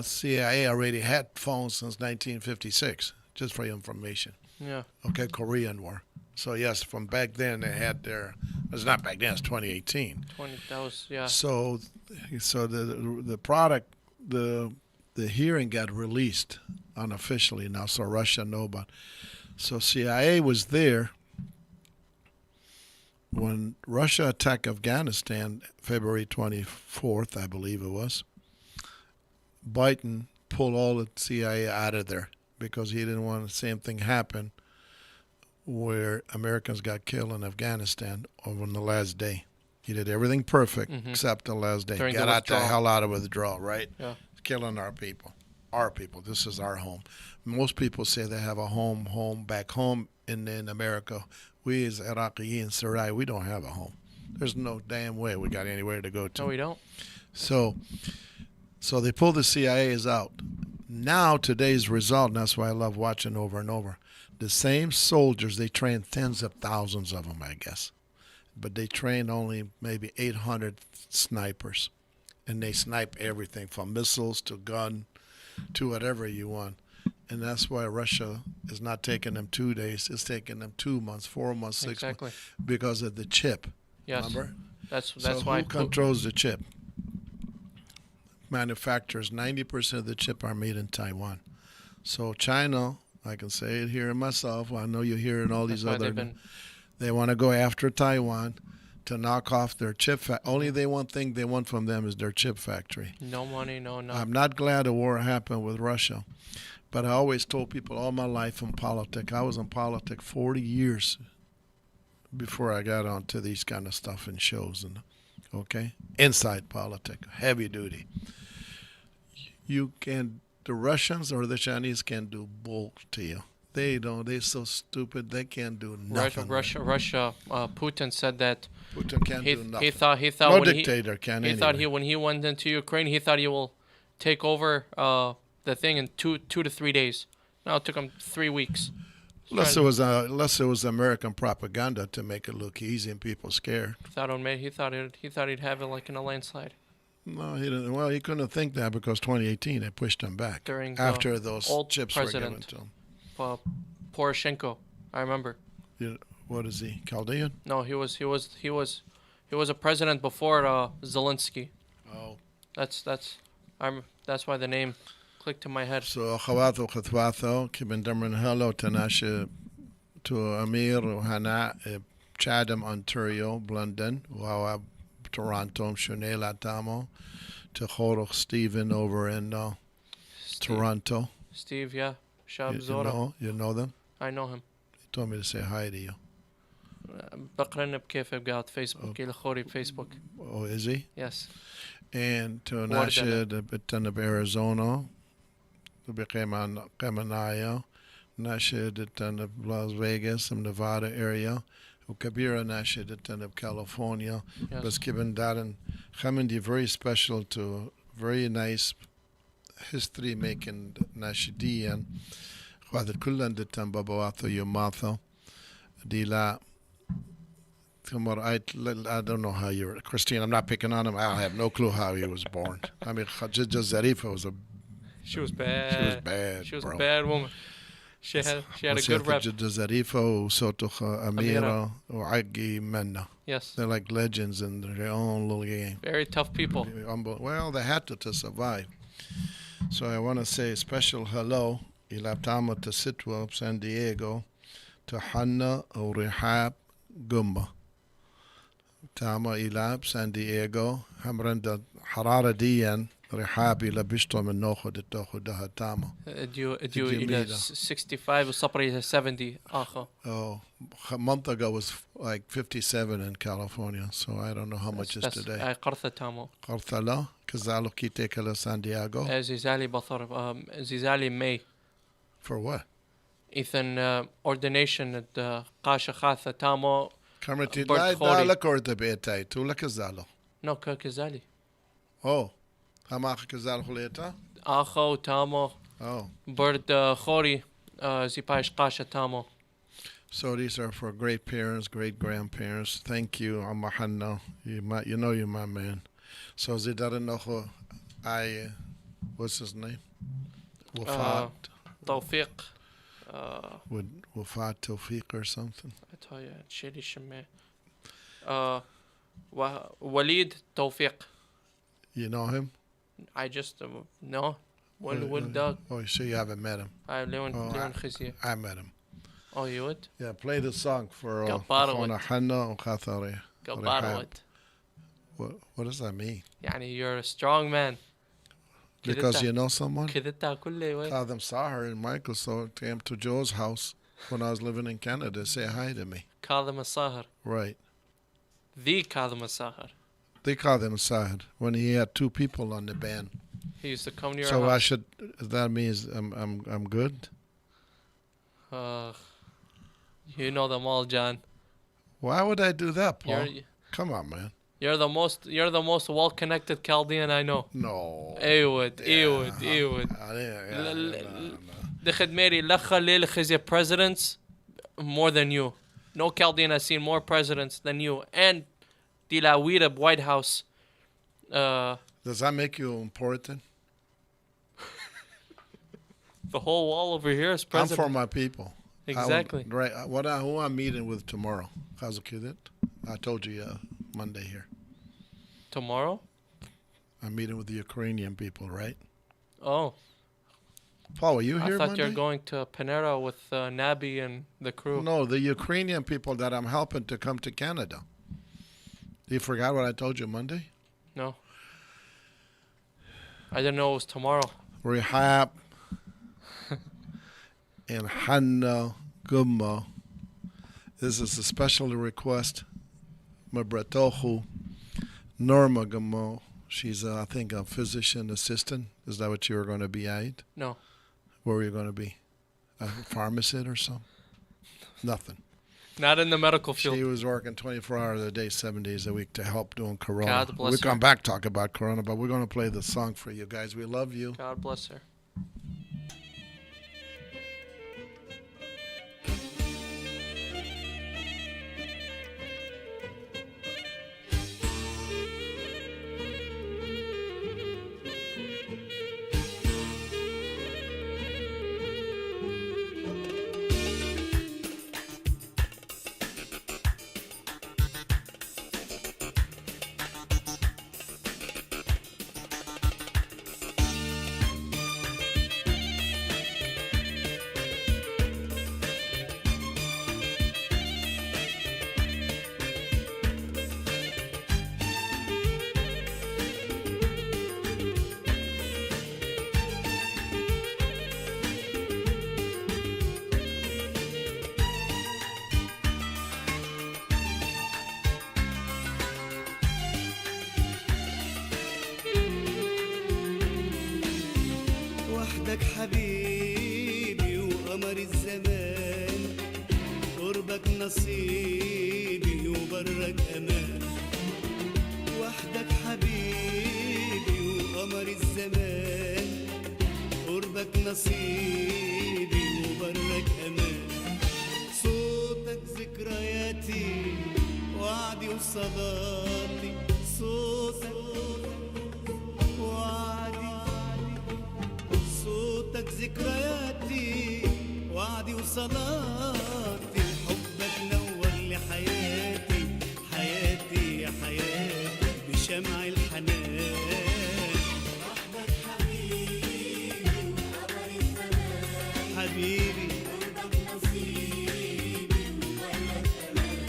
CIA already had phones since 1956, just for your information. Yeah. Okay, Korean War. So, yes, from back then they had it's not back then, it's 2018. That was, yeah. So the product, the hearing got released unofficially now, so Russia know about. So CIA was there when Russia attacked Afghanistan February 24th, I believe it was. Biden pulled all the CIA out of there because he didn't want the same thing happen where Americans got killed in Afghanistan on the last day. He did everything perfect except the last day. During Got the out the withdrawal. hell out of withdrawal, right? Yeah. Killing our people. Our people. This is our home. Most people say they have a home back home in America. We as Iraqi and Sarai, we don't have a home. There's no damn way we got anywhere to go to. No, we don't. So they pulled the CIAs out. Now today's result, and that's why I love watching over and over. The same soldiers, they trained tens of thousands of them, I guess. But they trained only maybe 800 snipers. And they snipe everything from missiles to gun to whatever you want. And that's why Russia is not taking them 2 days. It's taking them 2 months, 4 months, 6 Exactly. months. Because of the chip. Yes. Remember? That's So why. who controls the chip? Manufacturers, 90% of the chip are made in Taiwan. So China, I can say it here myself. I know you hear it in all these That's why other. they've been- They want to go after Taiwan to knock off their chip. Only one thing they want from them is their chip factory. No money, no. I'm not glad the war happened with Russia, but I always told people all my life in politics. I was in politics 40 years before I got onto these kind of stuff and shows and inside politics, heavy duty. The Russians or the Chinese can't do bull to you. They don't. They're so stupid. They can't do nothing. Russia. Putin said that Putin can't do nothing. he thought no when dictator can. He anyway. thought when he went into Ukraine, he thought he will take over the thing in two to 3 days. Now it took him 3 weeks. Unless it was American propaganda to make it look easy and people scared. He thought he'd have it like in a landslide. No, he didn't. Well, he couldn't think that because 2018 they pushed him back During after those old chips were given president. to him. Poroshenko, I remember. What is he? Chaldean? No, he was a president before Zelensky. Oh. That's why the name clicked in my head. So أخواته وخطواته كبن درمن هلو تناشي to Amir وهناء Chatham, Ontario, London, وهو Toronto, Shunela Tamo, to Chorach Stephen over in Toronto. Steve, yeah. Shab You Zora. you know them? I know him. He told me to say hi to you. بقرن بكيف قاعد فيسبوك إلى خوري بفيسبوك. Oh, is he? Yes. And to Nasha, the Bitan of Arizona, the Bekemanaya, Nasha, the Ton of Las Vegas, some Nevada area, Kabira Nasha, the Ton of California, Yes. was given that and Hamindi very special to very nice history making Nashidian, Father Kullan the Tambabawato Yomatho, Dila. I don't know how you're Christine. I'm not picking on him. I have no clue how he was born. I mean, Khadija Zarifa was She was bad. She was bad. She was bro. a bad woman. She had a good rep. Khadija Zarifa, Sotocha Amira, or Agi Menna. Yes. They're like legends in their own little game. Very tough people. Well, they had to survive. So I want to say a special hello, Ilatama to Sitwell, San Diego, to Hanna Rihab Gumba. Tama Ilab, San Diego, Hamranda Harara Dian, Rihabi Labishto Menocho de Toho da Tama. Do you 65 وصبري 70 آخر. Oh, a month ago was like 57 in California, so I don't know how much is today. قرثة تامو. Qarthala, Kazalo Kitekala San Diego. زيزالي بطر زيزالي May. For what? إذن ordination قاشة خاثة تامو. Kamrati Bert la Khori. la korte betai, tu la Kazalo. No كزالي. Oh, Hamach Kazal Huleta? آخو تامو. Oh. برد خوري زيباش قاشة تامو. So these are for great parents, great grandparents. Thank you, Amahanna. You know you're my man. So Zidaranoho, what's his name? Wafat. توفيق. Wafat Tawfiq or something. أتويا شيلي شمي. وليد توفيق. You know him? I just no. ولد Oh, so you haven't met him? لون Oh, لون خزية. I met him. Oh, you would? Yeah, play the song for Gabarawat. Hanna وخاطري. Gabarawat. What does that mean? يعني you're a strong man. Because you know someone? كذبتها كله وين؟ Kadam saw her in Michael, so came to Joe's house when I was living in Canada. Say hi to me. كاظم الساهر. Right. The كاظم الساهر. They called him Sahid when he had 2 people on the band. He used to come to your So house. that means I'm good? You know them all, John. Why would I do that, Paul? You're- Come on, man. You're the most well-connected Chaldean I know. No. ايوه ايوه دخل ميري لخا ليل خزي presidents more than you. No Chaldean has seen more presidents than you. And the La Huira White House. Does that make you important? The whole wall over here is president. I'm for my people. Exactly. Right. Who I'm meeting with tomorrow? I told you Monday here. Tomorrow? I'm meeting with the Ukrainian people, right? Oh. Paul, were you I here thought Monday? you were going to Panera with Nabi and the crew. No, the Ukrainian people that I'm helping to come to Canada. You forgot what I told you Monday? No. I didn't know it was tomorrow. Rehab and Hanna Gumma. This is a special request. My bratohu, Norma Gummo. She's, I think, a physician assistant. Is that what you were going to be at? No. Where were you going to be? A pharmacist or something? Nothing. Not in the medical field. She was working 24 hours a day, 7 days a week to help doing Corona. God bless We'll her. come back talk about Corona, but we're going to play the song for you guys. We love you. God bless her. وحدك حبيبي وقمر الزمان قربك نصيبي وبرك أمان وحدك حبيبي وقمر الزمان قربك نصيبي وبرك أمان صوتك ذكرياتي وعدي وصلاتي صوتك وعدي صوتك ذكرياتي وعدي وصلاتي حبك نور لي حياتي حياتي يا حياتي بشمع الحنان وحدك حبيبي وقمر الزمان حبيبي قربك نصيبي وبرك أمان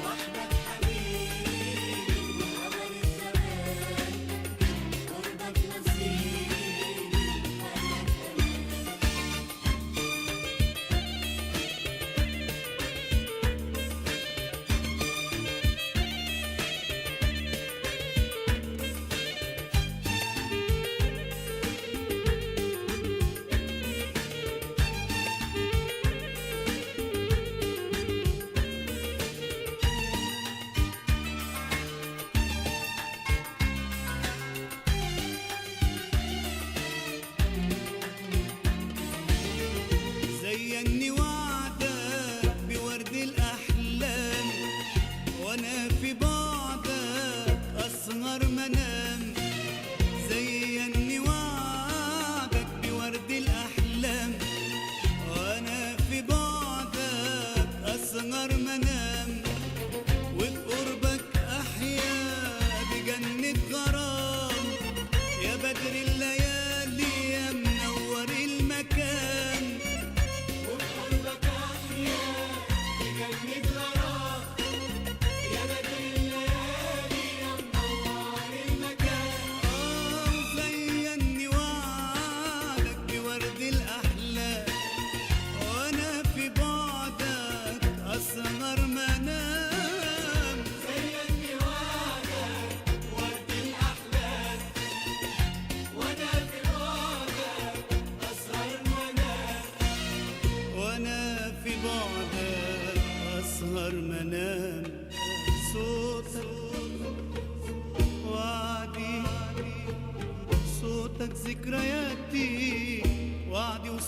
وحدك حبيبي وقمر الزمان قربك نصيبي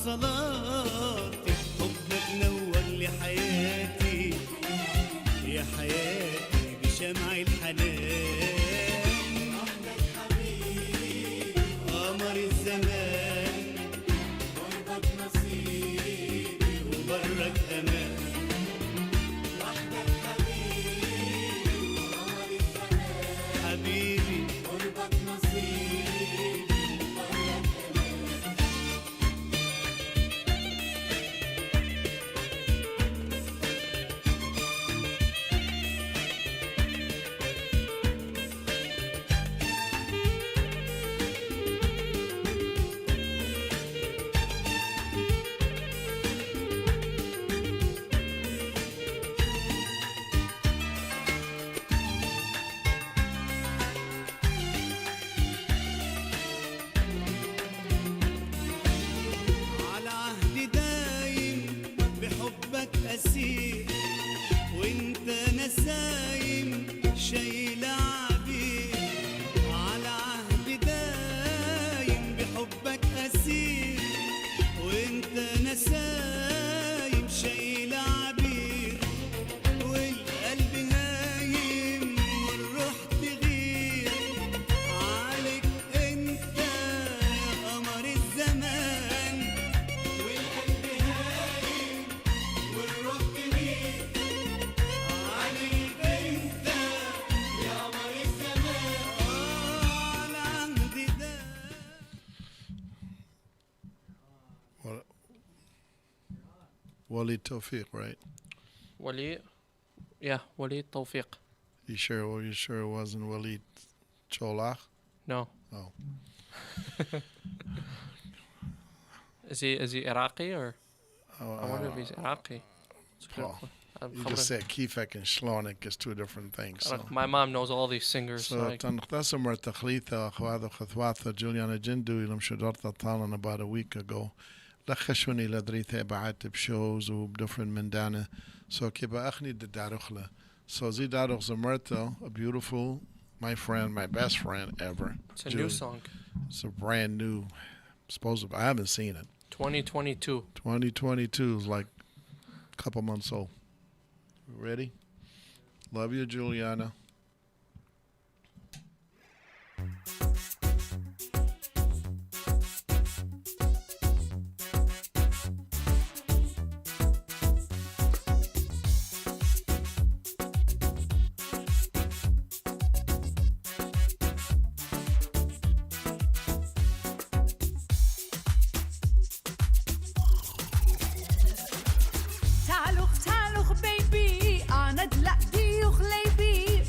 صلاتي حبك نور لي حياتي يا حياتي بشمع الحنان وحدك حبيبي قمر الزمان قربك نصيبي وبرك أمان وحدك حبيبي قمر الزمان حبيبي قربك نصيبي وبرك على عهد دايم بحبك أسير وانت نسايم شايل عبير على عهد دايم بحبك أسير وانت نسايم شايل عبير والقلب هايم والروح تغير عليك انت يا قمر الزمان والقلب هايم والروح تغير عليك انت يا قمر الزمان على عهد ده Wali Tawfiq, right? ولي وليد توفيق. You sure it wasn't Walid Cholach? No. Oh. Is he Iraqi or? I wonder if Oh, he's Iraqi. Paul. You just said Kifek and Shlonik is two different things. So. My mom knows all these singers. So تنقسم التخليثة أخوات وخطوات جوليانا جندو لم شدرت طالنا about a week ago. لخشوني لدريثة بعت بشوز وبدفرن من دانا. So كيبا أخني دارخلة. So زي دارخ زمرتا, a beautiful, my friend, my best friend ever. It's a new song. It's a brand new, supposedly, I haven't seen it. 2022. 2022 is like a couple months old. Ready? Love you, Juliana. تعالوا بيبي أنا دلقتي وخليبي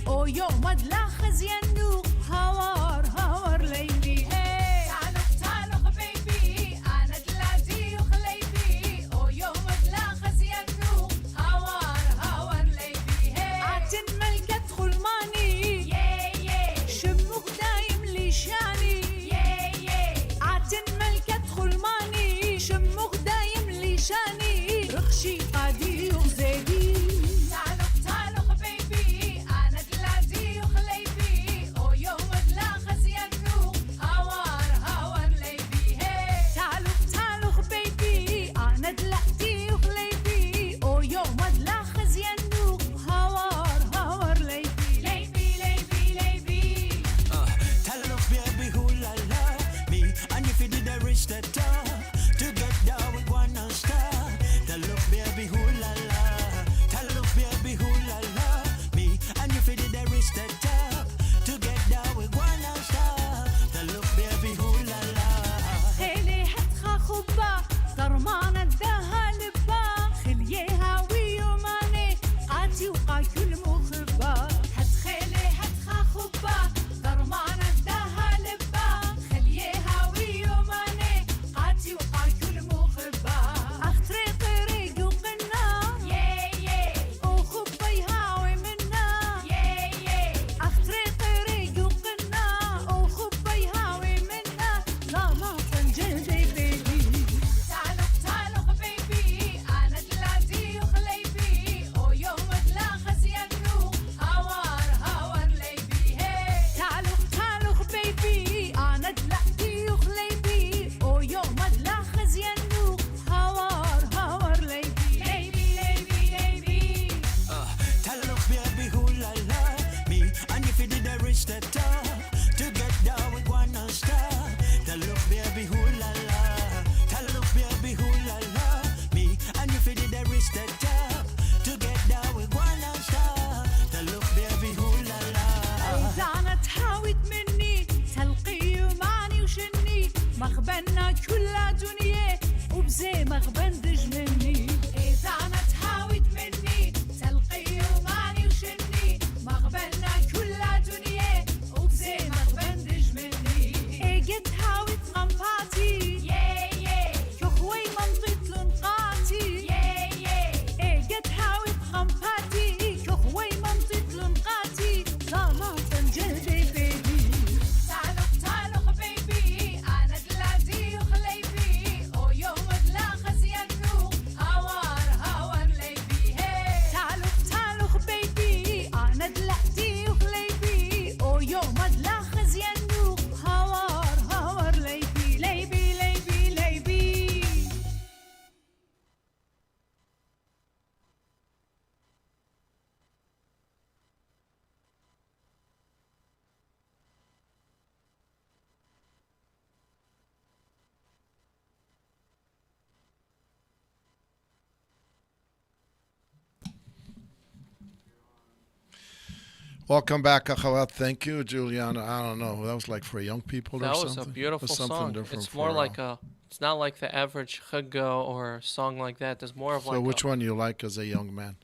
Welcome back, Akhawat. Thank you, Juliana. I don't know. That was like for young people or That something. was a beautiful That's something song. different It's more for, like a. It's not like the average chugga or song like that. There's more of So like. which one you like as a young man?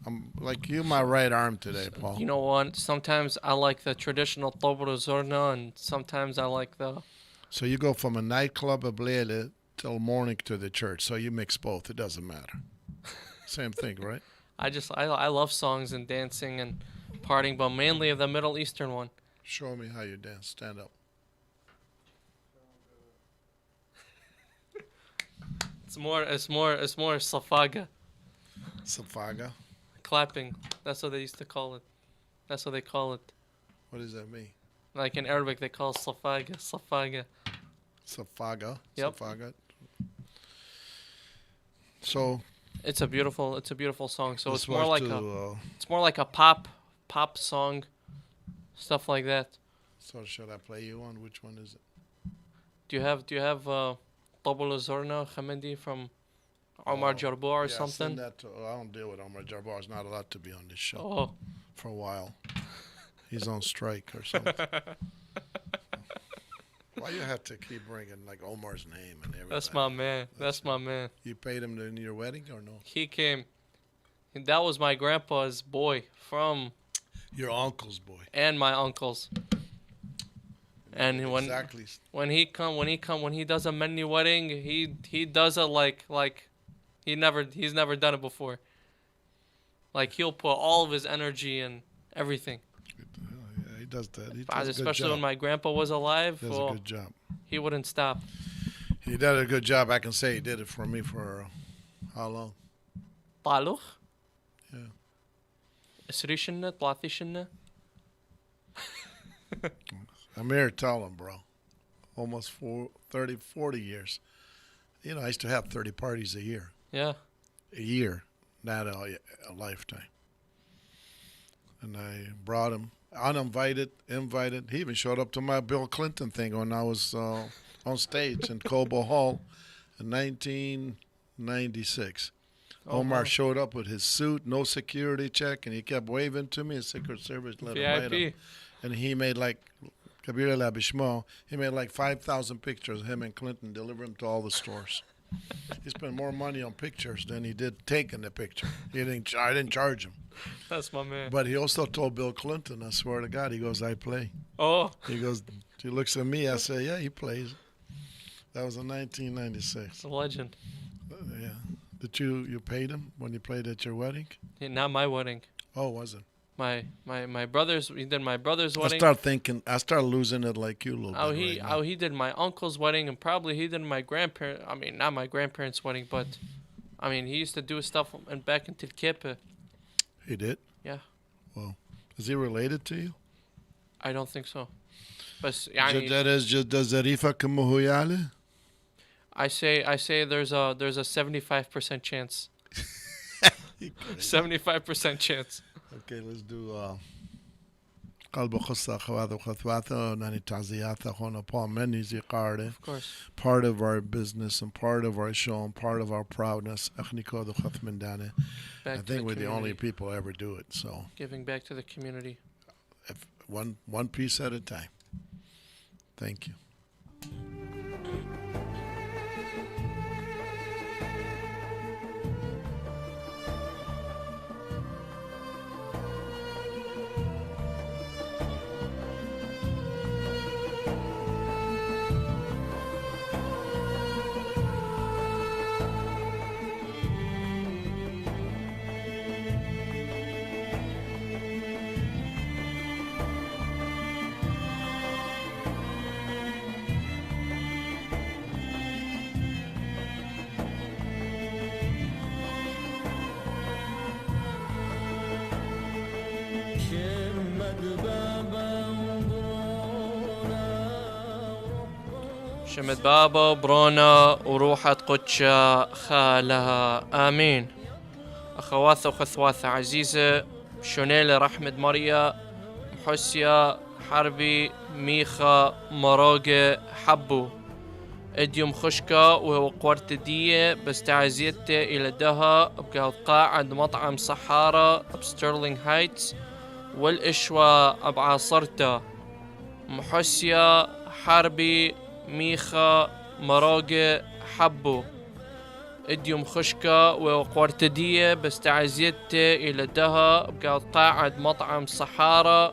I'm like you, my right arm today, Paul. You know what? Sometimes I like the traditional Tobro Zorna, and sometimes I like the. So you go from a nightclub of Blele till morning to the church. So you mix both. It doesn't matter. Same thing, right? I love songs and dancing and partying, but mainly the Middle Eastern one. Show me how you dance. Stand up. It's more safaga, Safaga. clapping. That's what they used to call it. That's what they call it. What does that mean? Like in Arabic, they call it safaga. Safaga. Yep. Safaga. So It's a beautiful song. So this it's more was like it's more like a pop song, stuff like that. So should I play you one? Which one is it? Do you have Tabula Zorna Khamedi from Omar Jarbour or Yeah, send something? that to, I don't deal with Omar Jarbour. He's not allowed to be on this show Oh, for a while. He's on strike or something. Why you have to keep bringing like Omar's name and everything? that's my man. That's my man. You paid him in your wedding or no? He came. And that was my grandpa's boy from Your uncle's boy. and my uncle's. And when Exactly. when he does a mini wedding, he does it like he's never done it before. Like he'll put all of his energy and everything. Yeah, he does that. He does But a good especially when job. my grandpa was alive, He does a good job. he wouldn't stop. He did a good job. I can say he did it for me for how long? طالوخ Yeah. 20 سنة 30 سنة. Amir, tell him, bro. Almost 40 years. You know, I used to have 30 parties a year. Yeah. A year, not a lifetime. And I brought him uninvited, invited. He even showed up to my Bill Clinton thing when I was on stage in Cobo Hall in 1996. Omar showed up with his suit, no security check, and he kept waving to me. His Secret Service let him write him. VIP. And he made like Kabir El Abishmo. He made like 5,000 pictures of him and Clinton, delivered them to all the stores. He spent more money on pictures than he did taking the picture. I didn't charge him. That's my man. But he also told Bill Clinton, I swear to God, he goes, I play. Oh, He goes, he looks at me, I say, yeah, he plays. That was in 1996. it's a legend. Yeah. Did you paid him when he played at your wedding? Yeah, not my wedding. Oh, was it? My brother's. He did my brother's wedding. I start losing it like you a little bit. Right now. He did my uncle's wedding, and probably he did my grandparent. I mean, not my grandparents' wedding, but I mean, he used to do stuff and back in Tilkepe. He did? Yeah. Well, is he related to you? I don't think so. But يعني, جد ظريفة كمهويالة. I say there's a 75% chance. 75% chance. Okay, let's do قلب قصة أخوات وخطواته ناني تعزيات أخونا Paul Mendy زيقارده. Of course. Part of our business and part of our show and part of our proudness. أخنيكو دو خط من دانه. I Back to think the we're the only community. people who ever do it. So Giving back to the community. if one piece at a time. Thank you. شمت بابا برونا وروحة قدشة خالها آمين. أخواثة وخثواثة عزيزة شونيلة رحمة مريا محسيا حربي ميخا مراقة حبو اديوم خشكة وهو قوارت دية بس تعزيته إلى دها بقاعد عند مطعم صحارى بستيرلينغ هايتس والإشوا بعاصرته محسيا حربي ميخا مراقة حبو اديوم خشكة وقورتدية بستعزيته إلى دها بقاعد قاعد مطعم صحارى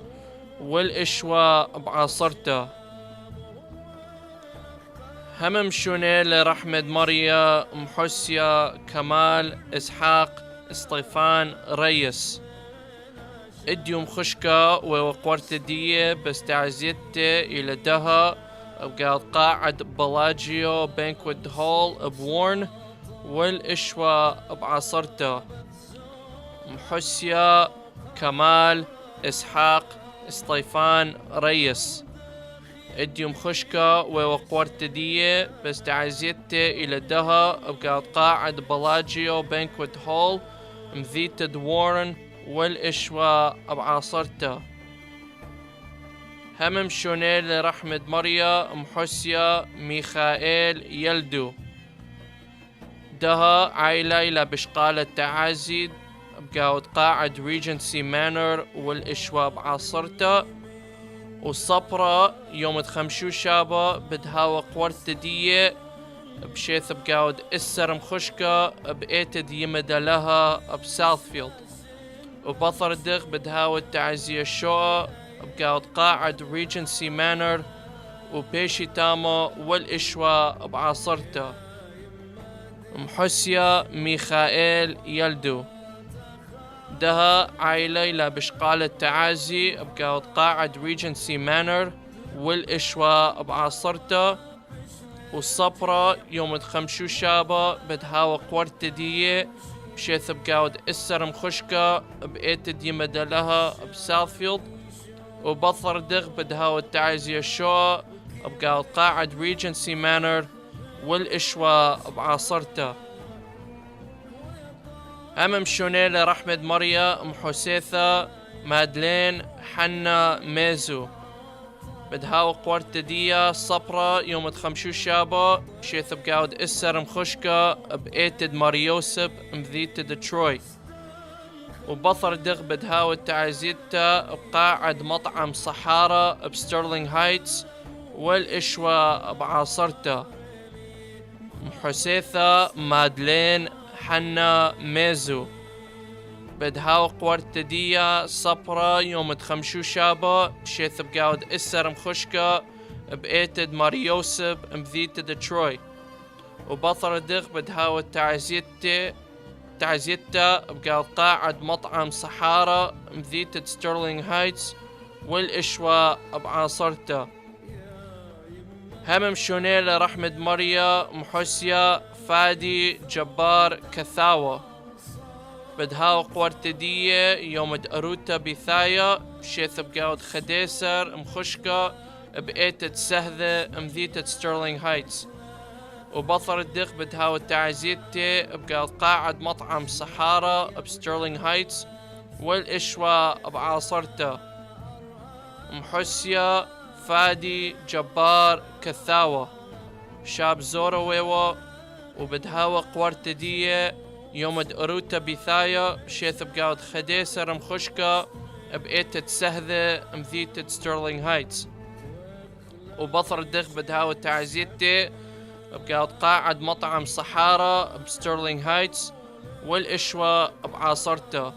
والإشوا بعاصرته همم شونيل رحمد مريا محسيا كمال إسحاق اسطيفان ريس اديوم خشكة وقورتدية بستعزيته إلى دها بقاعد قاعد بلاجيو بانكوت هول بورن والإشوا بعصرته محسيا كمال إسحاق اسطيفان ريس اديوم خشكة وقورتدية بستعزيته إلى دها بقاعد قاعد بلاجيو بانكوت هول مذيتد وورن والإشوا بعاصرته همم شونيل رحمد مريا محسيا ميخائيل يلدو دها عائلة إلى بشقالة تعازي بقاعد قاعد ريجنسي مانر والإشوا بعاصرته والصبرة يوم تخمشو شابا بدهاوة قورتدية بشيث بقاعد إسر مخشكة بإيتد يمدى لها بساوثفيلد وبطر دغ بدهاوة تعزية الشوء بقاعد قاعد ريجنسي مانر وبيشي تاما والإشوا بعاصرته محسيا ميخائيل يلدو دها عائلة إلى بشقالة تعازي بقاعد قاعد ريجنسي مانر والإشوا بعاصرته والصبرة يوم تخمشو شابا بدهاوة قورتدية بشيث بقاعد إسر مخشكة بإيتد يمدى لها بساوثفيلد وبطر دغ بدهاوة تعازي الشوء بقاعد قاعد ريجنسي مانر والإشوا بعاصرته همم شونيل رحمد مريا محسيثة مادلين حنا ميزو بدهاو قورتدية صبرة يوم تخمشو شابا شيث بقاعد إسر مخشكة بإيتد ماريوسب مذيتد تروي وبطر دغ بدهاو تعزيته بقاعد مطعم صحارى بستيرلينغ هايتس والإشوا بعاصرته محسيثة مادلين حنا ميزو بدهاو قورتدية صبرة يوم تخمشو شابا بشيث بقاعد إسر مخشكة بإيتد ماريوسب مذيتد تروي وبطر دغ بدهاو تعزيته بقاعد قاعد مطعم صحارى مذيتد ستيرلينغ هايتس والإشوا بعاصرته همم شونيل رحمد مريا محسيا فادي جبار كثاوة بدهاو قورتدية يوم دقروتا بثايا بشيث بقاعد خديسر مخشكة بإيتد سهذة مذيتد ستيرلينغ هايتس وبطر الدغ بدهاو تعزيته بقاعد قاعد مطعم صحارى بستيرلينغ هايتس والإشوا بعاصرته محسيا فادي جبار كثاوة شاب زورويوة وبدهاوة قورتدية يوم دقروتا بثايا بشيث بقاعد خديسر مخشكة بإيتد سهذة مذيتد ستيرلينغ هايتس وبطر دغ بدهاوة تعزيته بقاعد قاعد مطعم صحارى بستيرلينغ هايتس والإشوا بعاصرته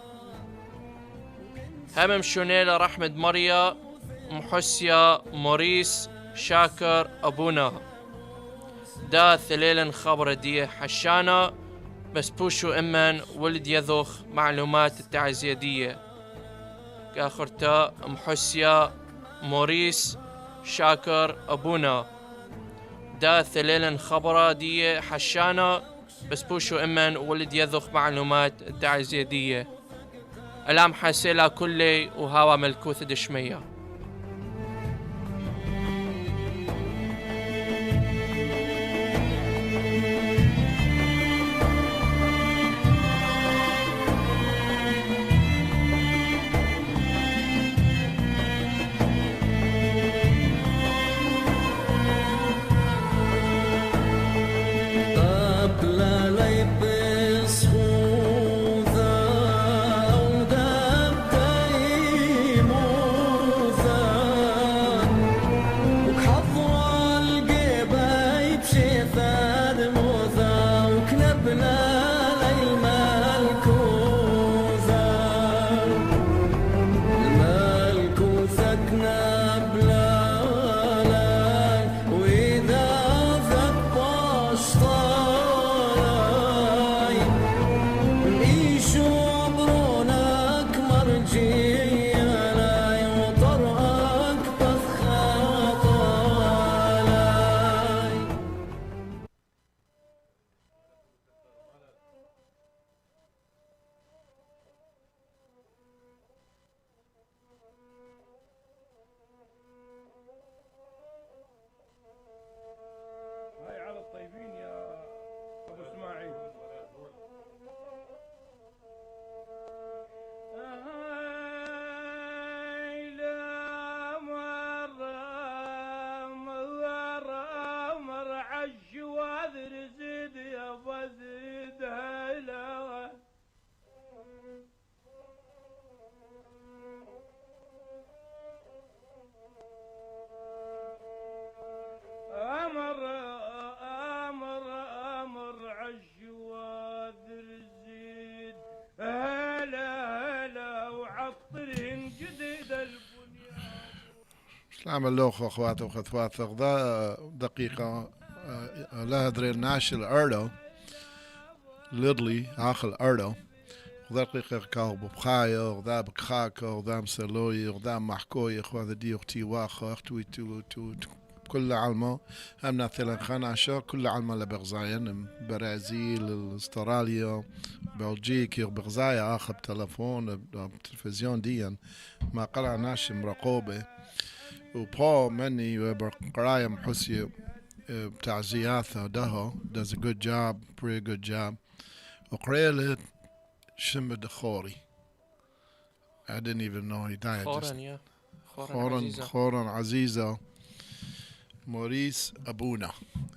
همم شونيل رحمد مريا محسيا موريس شاكر أبونا دا ثليلن خبر دي حشانا بس بوشو إمن ولد يذوخ معلومات التعزيدية كاخرتا محسيا موريس شاكر أبونا دا ثليلن خبر دي حشانا بس بوشو إمن ولد يذوخ معلومات التعزيدية ألام حاسيلا كلي وهوا ملكوث دشمية ابو اسماعيل. امر عالجواد رزيد هلا وعطرين جديد البنيان. سلام اللوخ اخوات واخوات دقيقة لا دري ناشل اردو ليدلي اخل اردو دقيقة كاو بخايو وذا بخاكو وذا مسلوي وذا محكوي اخوات دي اختي واخو اختوي تو كل علمه امنا ثلاث خناشة كل علمه لبغزاين برازيل استراليا بلجيكي وبغزايا اخر بتلفون بتلفزيون ديا ما قرعناش مراقوبة وبو مني بقراية محسي بتاع زياثة دهو does a good job pretty good job وقريلت شمد خوري I didn't even know he died خورن يا خورن عزيزة موريس أبونا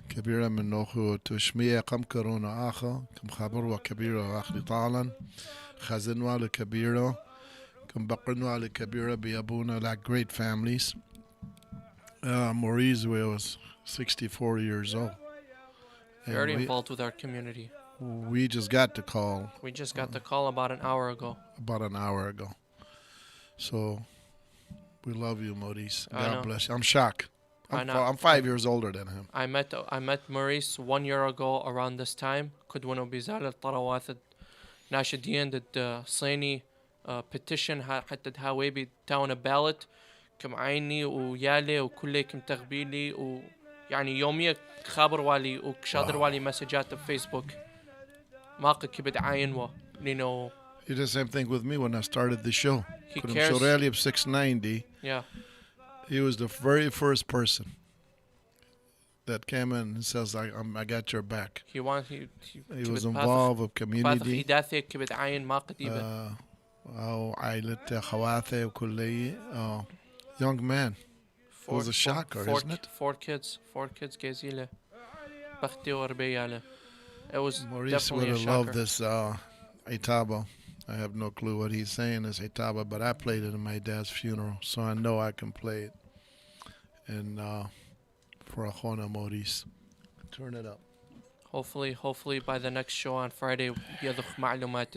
كبيرة من نوخو تشمية قم كورونا آخا كم خبروا كبيرة آخر طالا خزنوا لكبيرة كم بقرنوا لكبيرة بأبونا like great families. Maurice was 64 years old. Very involved with our community. We just got the call. We just got the call about an hour ago. So we love you, Maurice. I know. God bless you. I'm shocked. I'm 5 years older than him. I met Maurice 1 year ago around this time. كنت وانا بزالة طروات ناشدين ضد صيني petition حتى هاويبي تاون ballot كم عيني ويالي وكله كم تغبيلي ويعني يوميا خابر والي وكشادر والي مسجات بفيسبوك ما كبد عاين لينو. He did the same thing with me when I started the show. He cares. 690. Yeah. He was the very first person that came in and says, I got your back. He was involved with community. Young man. It was a shocker, isn't it? Four kids Gezile. It was Maurice definitely would a have shocker. loved this Itaba. I have no clue what he's saying is Itaba, but I played it in my dad's funeral, so I know I can play it. And for Ajona Maurice. Turn it up. Hopefully by the next show on Friday يضخ معلومات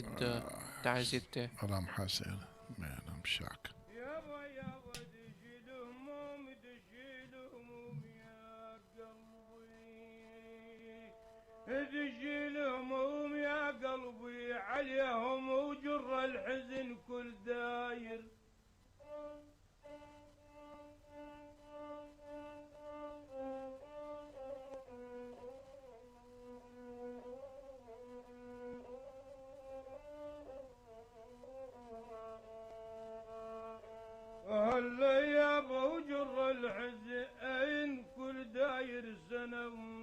تعزيته. Alam Hassan. Man, I'm shocked. تجي الهموم يا قلبي عليهم وجر الحزن كل داير. هلا يا ابو جر الحزن كل داير سنه.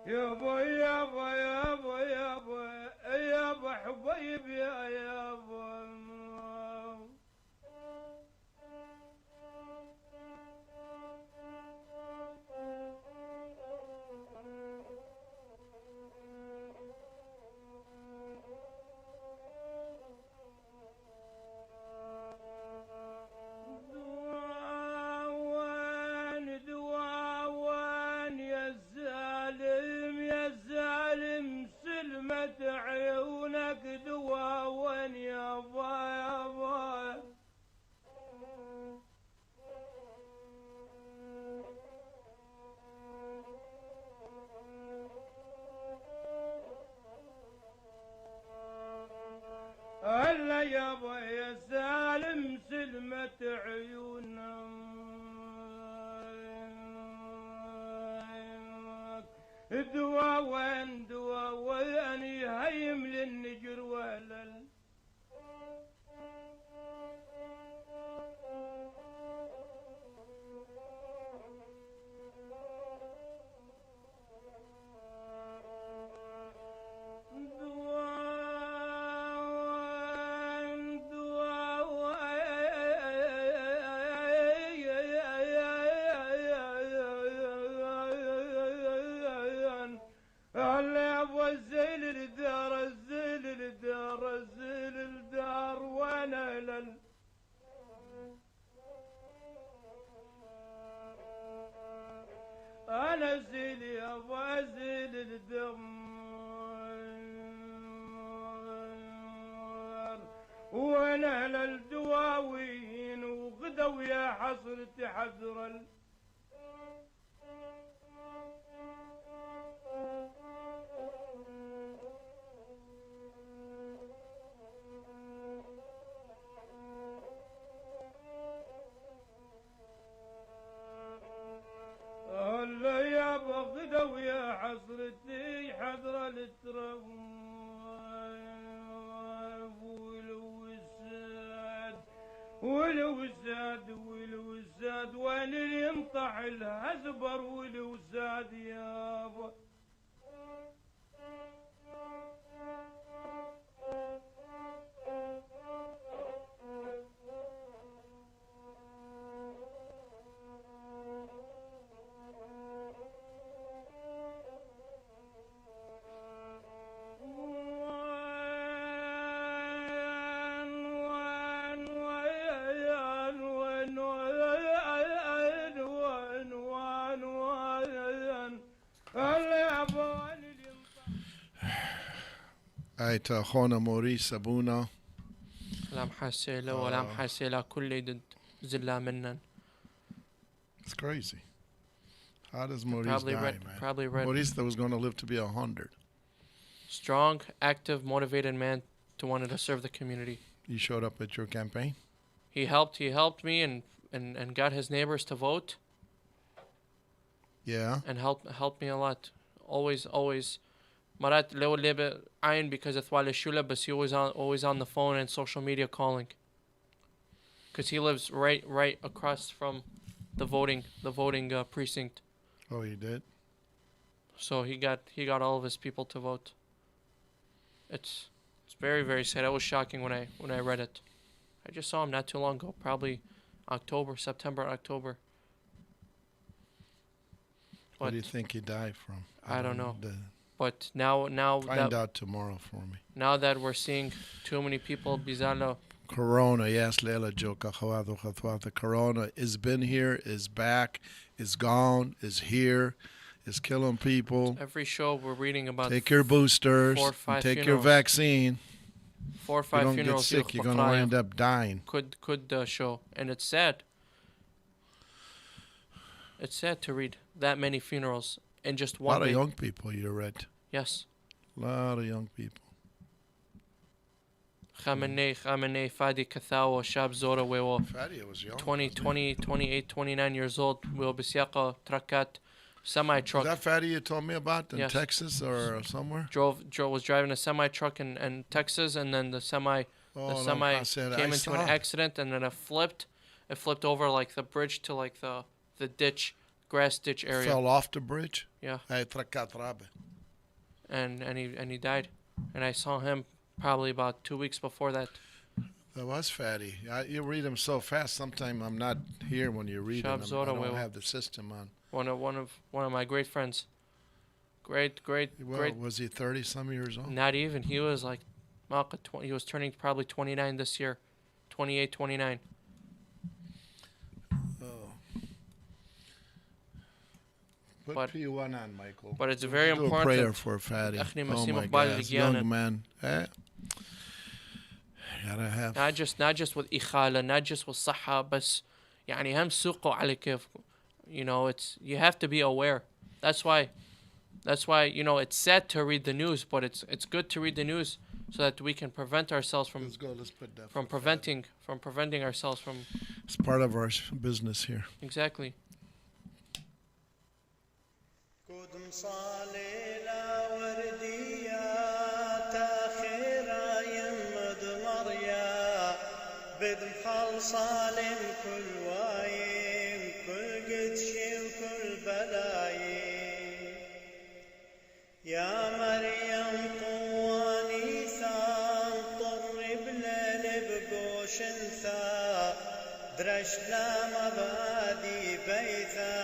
يابا يابا يابا يابا يابا حبيب يا يابا. دواوان يا الزالم سلمت عيونك دواوان يابا يابا. هلا يابا يا سالم سلمت عيونك دواوان دواوان يهيم للنجر ولل. وانا ازيل يا ابو ازيل الدم وانا للدواوين وغدوا يا حصرتي حذر هلا يا بغدوا يا حصرتي حذر التراب ولو زاد وين اللي ينطح الهزبر ولو زاد يابا أيت أخونا موريس أبونا. لا محسيلة ولا محسيلة كل ضد زلا منن. It's crazy. How does Maurice die, man? Probably read. Maurice that was going to live to be 100. Strong, active, motivated man to wanted to serve the community. He showed up at your campaign? He helped me and got his neighbors to vote. Yeah. And helped me a lot. Always. مرات لو اللي عين because اثوال الشولة but he always on the phone and social media calling. Because he lives right across from the voting precinct. Oh, he did? So he got all of his people to vote. It's very, very sad. It was shocking when I read it. I just saw him not too long ago, probably September, October. What do you think he died from? I don't know. But now find out tomorrow for me. Now that we're seeing too many people bizarro. Corona, yes, Lela Joka Khawadu Khatwata. Corona is been here, is back, is gone, is here, is killing people. Every show we're reading about. Take your boosters, 4 or 5 take funerals. your vaccine. 4 or 5 you don't funerals. Get sick, you're gonna end up dying. Could show, and it's sad. It's sad to read that many funerals in just one. A lot of young people you read. Yes. A lot of young people. Khamenei, Fadi Kathawa, Shab Zora, Fadi was young. 28, 29 years old. We Bisiaka Trakat semi truck. Is that Fadi you told me about in Texas or somewhere? Was driving a semi truck in Texas, and then the semi came into an accident, and then it flipped. It flipped over like the bridge to like the ditch, grass ditch area. Fell off the bridge? Yeah. And he died. And I saw him probably about 2 weeks before that. That was Fatty. You read them so fast. Sometimes I'm not here when you read them. I don't have the system on. One of my great friends. Great. Was he 30-some years old? Not even. He was like, he was turning probably 29 this year, 28, 29. Put P1 on, Michael. But it's very important. Do a prayer for Fatty. Oh my God, young man. Gotta have. Not just with إخالة, not just with صحة, بس يعني هم سوقه على كيف. It's you have to be aware. That's why it's sad to read the news, but it's good to read the news so that we can prevent ourselves from preventing ourselves from. It's part of our business here. Exactly. صاليلا ورديات آخرة يمد مريا بدم خلصالم كل وايم كل قدش وكل بلايم يا مريم طواني ثان طر بليل بقوش انثى درشنا مبادي بيثا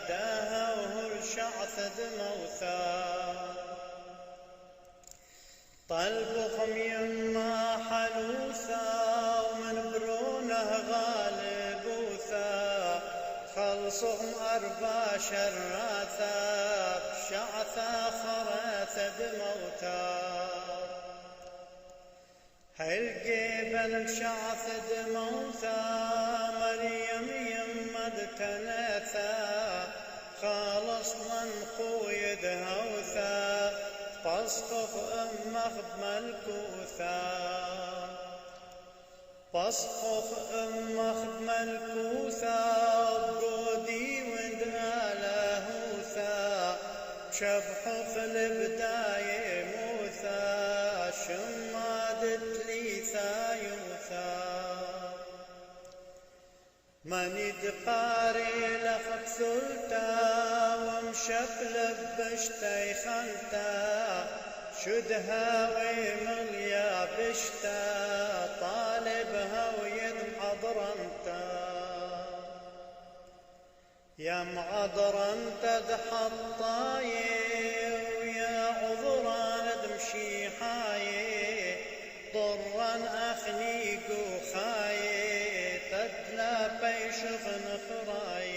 داها شعث موثى طلبهم يما حلوثا ومن برونه غالبوثا خلصهم صار باشر راثا بشعثا خرث دموتا هالجبل مشعث دموتا مريم يمد تناثا خالص من قويد هوثا تصفف أمخ بملكوثا تصفف أمخ بملكوثا بقودي وند آلاهوثا شبحو في البداية موثا شمادت لي ثايوثا من يدقاري لخت ثلتا ومشفل بشتي خلتا شدها ويمل يا بشتا طالبها ويد محضرنتا يا معضرنتا دحطاي ويا عذران دمشي حاي ضرا أخني قوخاي تدلا بيشخ نخراي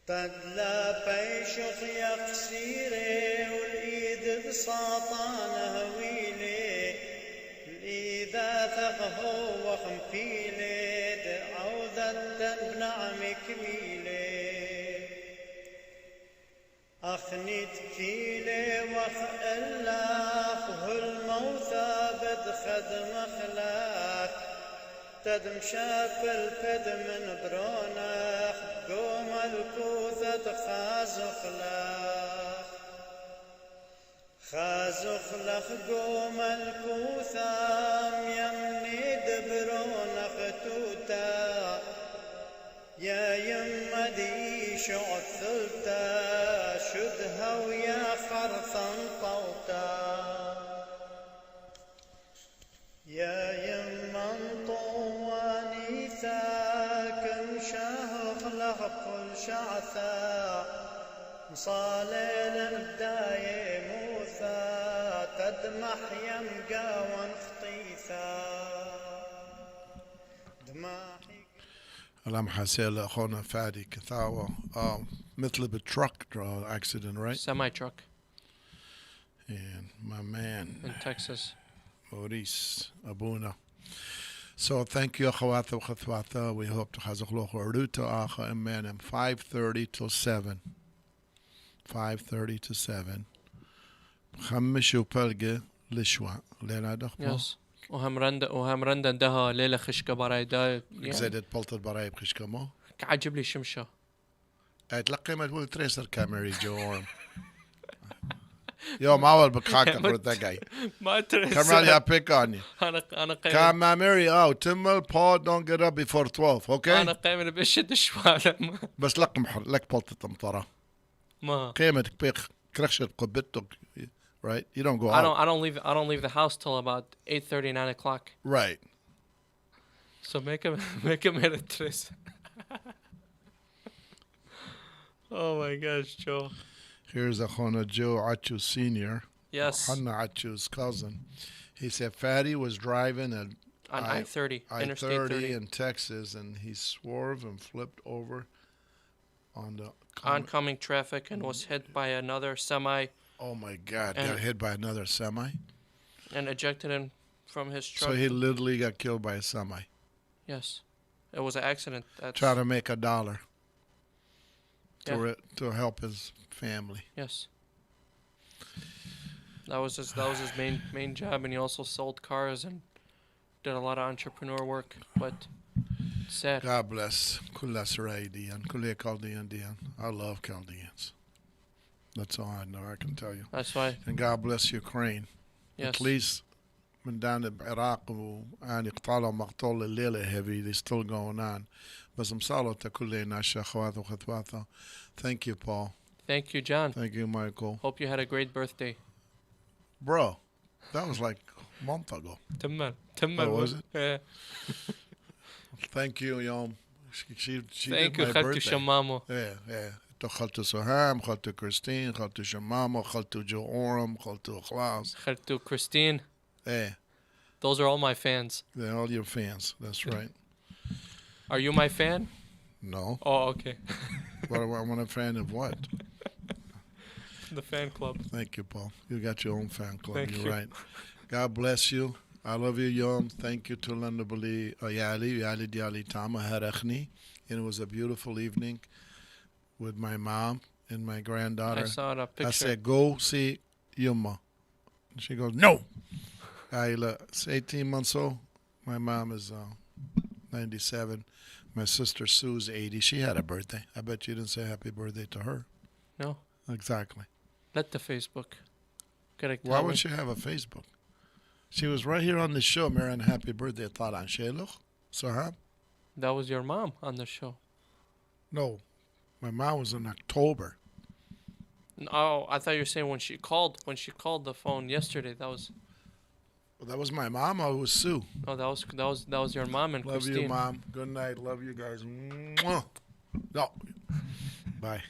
تدلا بيشخ يا قصيري والإيد بساطان هويلي الإيذا ثقه وخمفيلي دعوذة بنعم كميلي أخني تكيلي وخ الله الموثى بدخد مخلاك تدم شافل فد من برونخ قوم الكوثة خازخ لخ خازخ لخ قوم الكوثة يمني دبرونخ توتا يا يما دي شعث ثلتا شدها ويا خرثا طوتا يا يما طواني ثاكن شهخ لخ كل شعثا مصاليل بداية موثا تدمح يمقى وانخطيثا دماحي الام حسين اخونا فادي كثاوة مثل بالtruck accident, right? Semi-truck And my man in Texas. Maurice Abuna. So thank you أخواتي وأخواتي. We hope to خزقلوخ وردوتا آخا إمان 5:30 till 7. 5:30 to 7. خمش وبلغة لشوا لينا دخبو. Yes. وهم رندا دها ليلة خشكة براي دا زادت بلطة براي بخشكة مو. عجب لي شمشة. أتلقي ما تقول تريسر كاميري جو أورم. يوم أول بكاكا برتا جاي. ما تريسر. Kamran, I pick on you. أنا قيم. Kamamiri, Timmel, Paul, don't get up before 12, okay? أنا قيم بشد شوالم. بس لك محر لك بلطة مطرة. ما. قيمتك بيخ كرشة قبتك, right? You don't go I out. don't leave the house till about 8:30, 9 o'clock. Right. So make him hit tres. Oh my gosh, Joe. Here's Akhona Joe Achu Sr. Yes. Hanna Achu's cousin. He said Fatty was driving at on I-30, Interstate 30 in Texas, and he swerved and flipped over on the oncoming traffic and was hit by another semi. Oh my God! Got hit by another semi. And ejected him from his truck. So he literally got killed by a semi. Yes, it was an accident. Trying to make $1 to help his family. Yes. That was his main job, and he also sold cars and did a lot of entrepreneur work. But sad. God bless. Kulla Saraidian, Kulla Chaldean. I love Chaldeans. That's all I know. I can tell you. That's why. And God bless Ukraine. Yes. At least من down Iraq and اقتالوا مقتول الليلة heavy. They still going on. بس مصالة كلنا أخوات وخطوات. Thank you, Paul. Thank you, John. Thank you, Michael. Hope you had a great birthday. Bro, that was like a month ago. Timman. Oh, was it? Yeah. Thank you, Yom. She Thank did you, my Khaltu birthday. Shamamo. Yeah. خالته سهام, خالته كريستين, خالته شمامة, خالته جو أورم, خالته خلاص. Khaltu Christine. Yeah. Those are all my fans. They're all your fans. That's right. Are you my fan? No. Oh, okay. I'm a fan of what? The fan club. Thank you, Paul. You got your own fan club. Thank You're you. right. God bless you. I love you, Yom. Thank you to Landabali Yali Diali Tama Harachni. And it was a beautiful evening with my mom and my granddaughter. I saw the picture. I said, go see Yuma. And she goes, no. It's 18 months old. My mom is 97. My sister Sue's 80. She had a birthday. I bet you didn't say happy birthday to her. No. Exactly. Let the Facebook. Why would she have a Facebook? She was right here on the show, Marian. Happy birthday, Taran Sheluch. Sahab? That was your mom on the show. No. My mom was in October. Oh, I thought you were saying when she called the phone yesterday. That was. Well, that was my mom or it was Sue? Oh, that was your mom and Love Christine. you, Mom. Good night. Love you guys. Mwah. No. Bye.